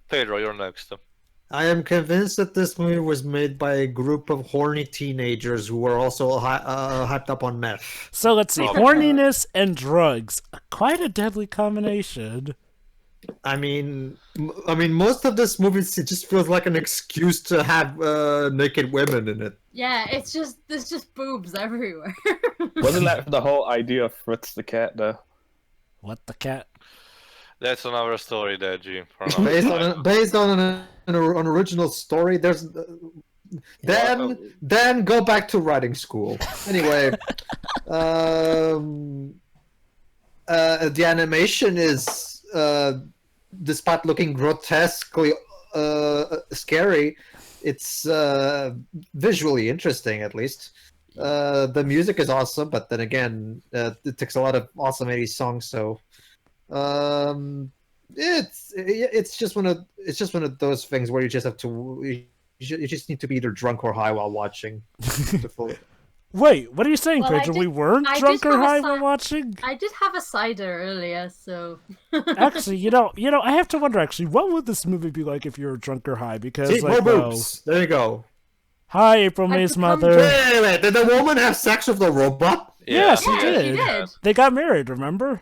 Pedro, you're next. I am convinced that this movie was made by a group of horny teenagers who were also hyped up on meth. So let's see. Oh. Horniness and drugs. Quite a deadly combination. I mean, most of this movie it just feels like an excuse to have naked women in it. Yeah, there's just boobs everywhere. Wasn't that the whole idea of Fritz the cat, though? What the cat? That's another story, Deji. for another time. Based on an original story. There's then go back to writing school. Anyway, the animation is despite looking grotesquely scary. It's visually interesting, at least. The music is awesome, but then again, it takes a lot of awesome 80s songs. So, it's just one of those things where you just have to you just need to be either drunk or high while watching. to fully... Wait, what are you saying, Well, Pedro? We weren't I drunk did or have a high si- while watching? I did have a cider earlier, so. Actually, I have to wonder. Actually, what would this movie be like if you were drunk or high? Because See, like, more boobs. There you go. hi, April I've May's become mother. Wait. Did the woman have sex with the robot? Yeah, she Yeah, did. she did. They got married. Remember?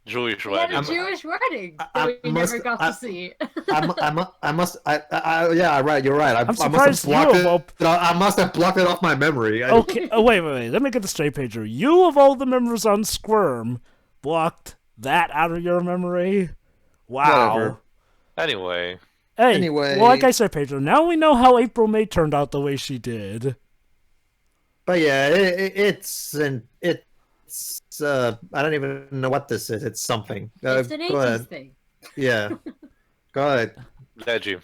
Jewish We had a wedding. Jewish wedding I that we must- never got to see. Yeah, right. You're right. I'm surprised you of all. I must have blocked it off my memory. Okay. Oh, wait. Let me get this straight, Pedro. You of all the members on Squirm blocked that out of your memory. Wow. Whatever. Anyway, Hey. Anyway. Well, like I said, Pedro. Now we know how April May turned out the way she did. But yeah, it's I don't even know what this is. It's something. It's an Go 80s ahead. thing. Yeah. Go ahead. Deji.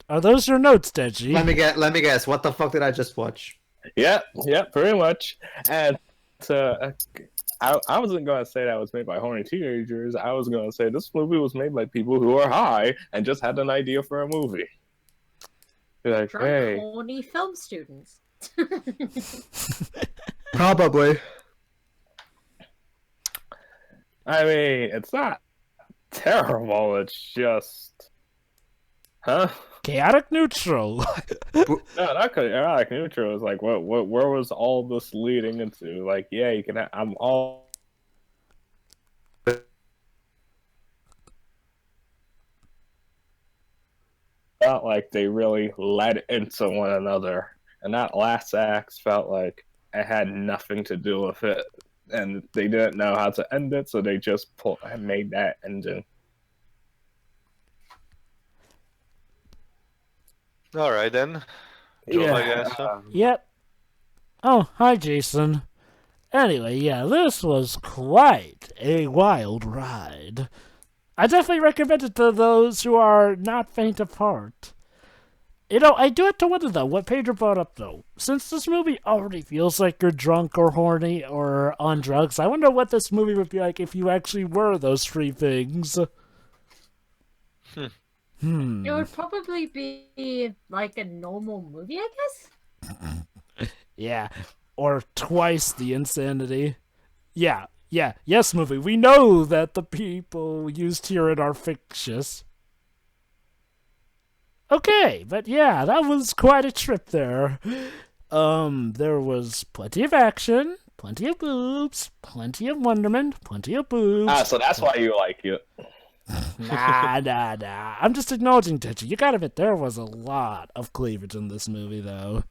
Are those your notes, Deji? Let me guess. What the fuck did I just watch? Yeah, pretty much. And I wasn't going to say that it was made by horny teenagers. I was going to say this movie was made by people who are high and just had an idea for a movie. They're like, Drunk, hey, horny film students. Probably. I mean, it's not terrible. It's just, huh? Chaotic neutral. No, not chaotic neutral. It's like, where was all this leading into? Like, yeah, you can. I'm all. Felt like they really led into one another, and that last act felt like it had nothing to do with it, and they didn't know how to end it, so they just made that ending. All right then. Joe, I guess. Yep. Oh, hi, Jason. Anyway, yeah, this was quite a wild ride. I definitely recommend it to those who are not faint of heart. I do have to wonder, though, what Pedro brought up, though. Since this movie already feels like you're drunk or horny or on drugs, I wonder what this movie would be like if you actually were those three things. It would probably be like a normal movie, I guess? Yeah, or twice the insanity. Yes, movie. We know that the people used herein are fictitious. Okay, but yeah, that was quite a trip there. There was plenty of action, plenty of boobs, plenty of wonderment, plenty of boobs. So that's why you like it. Nah. I'm just acknowledging, Deji. You gotta admit, there was a lot of cleavage in this movie, though.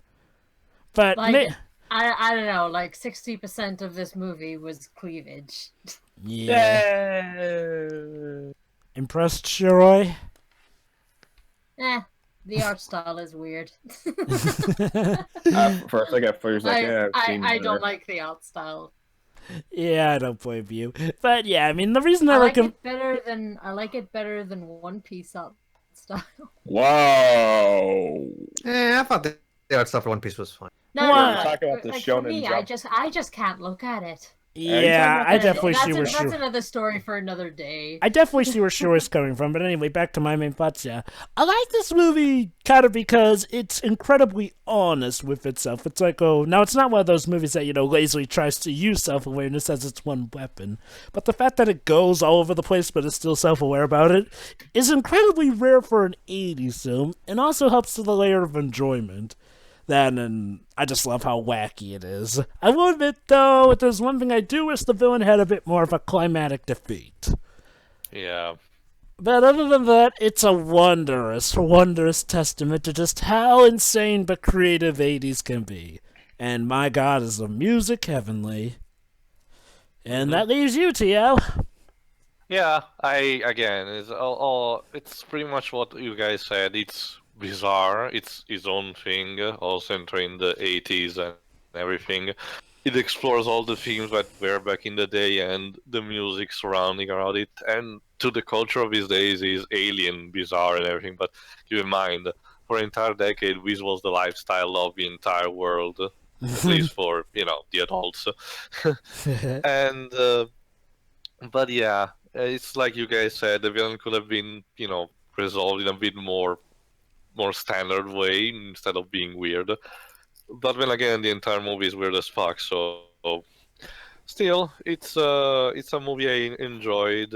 But Like, I don't know, like 60% of this movie was cleavage. yeah. Impressed, Shiroi? The art style is weird. For a second, I don't like the art style. Yeah, I don't blame you. But yeah, I mean, the reason I I like like him. it better than One Piece art style. Whoa! I thought the art stuff for One Piece was fine. No, What? no, Talking about the like, for Shonen me, Jump. I just can't look at it. Yeah, I definitely see where That's Shiroi. another story for another day. I definitely see where Shiroi's coming from, but anyway, back to my main thoughts, yeah. I like this movie kind of because it's incredibly honest with itself. It's like, now it's not one of those movies that, lazily tries to use self-awareness as its one weapon. But the fact that it goes all over the place but is still self-aware about it is incredibly rare for an 80s film, and also helps to the layer of enjoyment. And I just love how wacky it is. I will admit, though, if there's one thing I do wish the villain had a bit more of a climatic Yeah. But other than that, it's a wondrous, wondrous testament to just how insane but creative 80s can be. And my god, is the music heavenly. And that leaves you, Tio. Yeah, it's pretty much what you guys said. It's bizarre. It's its own thing, all centered in the 80s and everything. it explores all the themes that were back in the day and the music surrounding around it. And to the culture of these days is alien, bizarre, and everything. But keep in mind, for an entire decade, this was the lifestyle of the entire world, at least for the adults. And but yeah, it's like you guys said, the villain could have been resolved in a bit more standard way instead of being weird. But then again, the entire movie is weird as fuck. So still, it's a movie I enjoyed.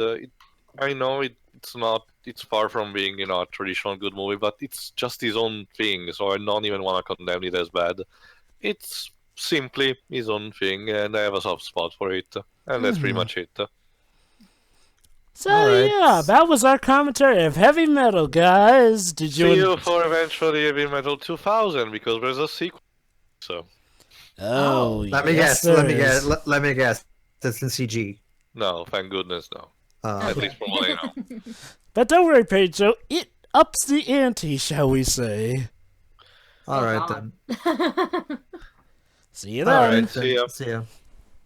I know it's far from being a traditional good movie, but it's just his own thing. So I don't even want to condemn it as bad. It's simply his own thing, and I have a soft spot for it, and that's pretty much it. So Alright. yeah, that was our commentary of Heavy Metal, guys. Did you? See you for eventually Heavy Metal 2000 because there's a sequel. So Oh, Let me yes, guess. there Let me is. guess. Let me guess. It's in CG. no, thank goodness no. At Okay. least from what I know. But don't worry, Pedro. It ups the ante, shall we say? All right God. then. See you then. All right. See ya. See ya.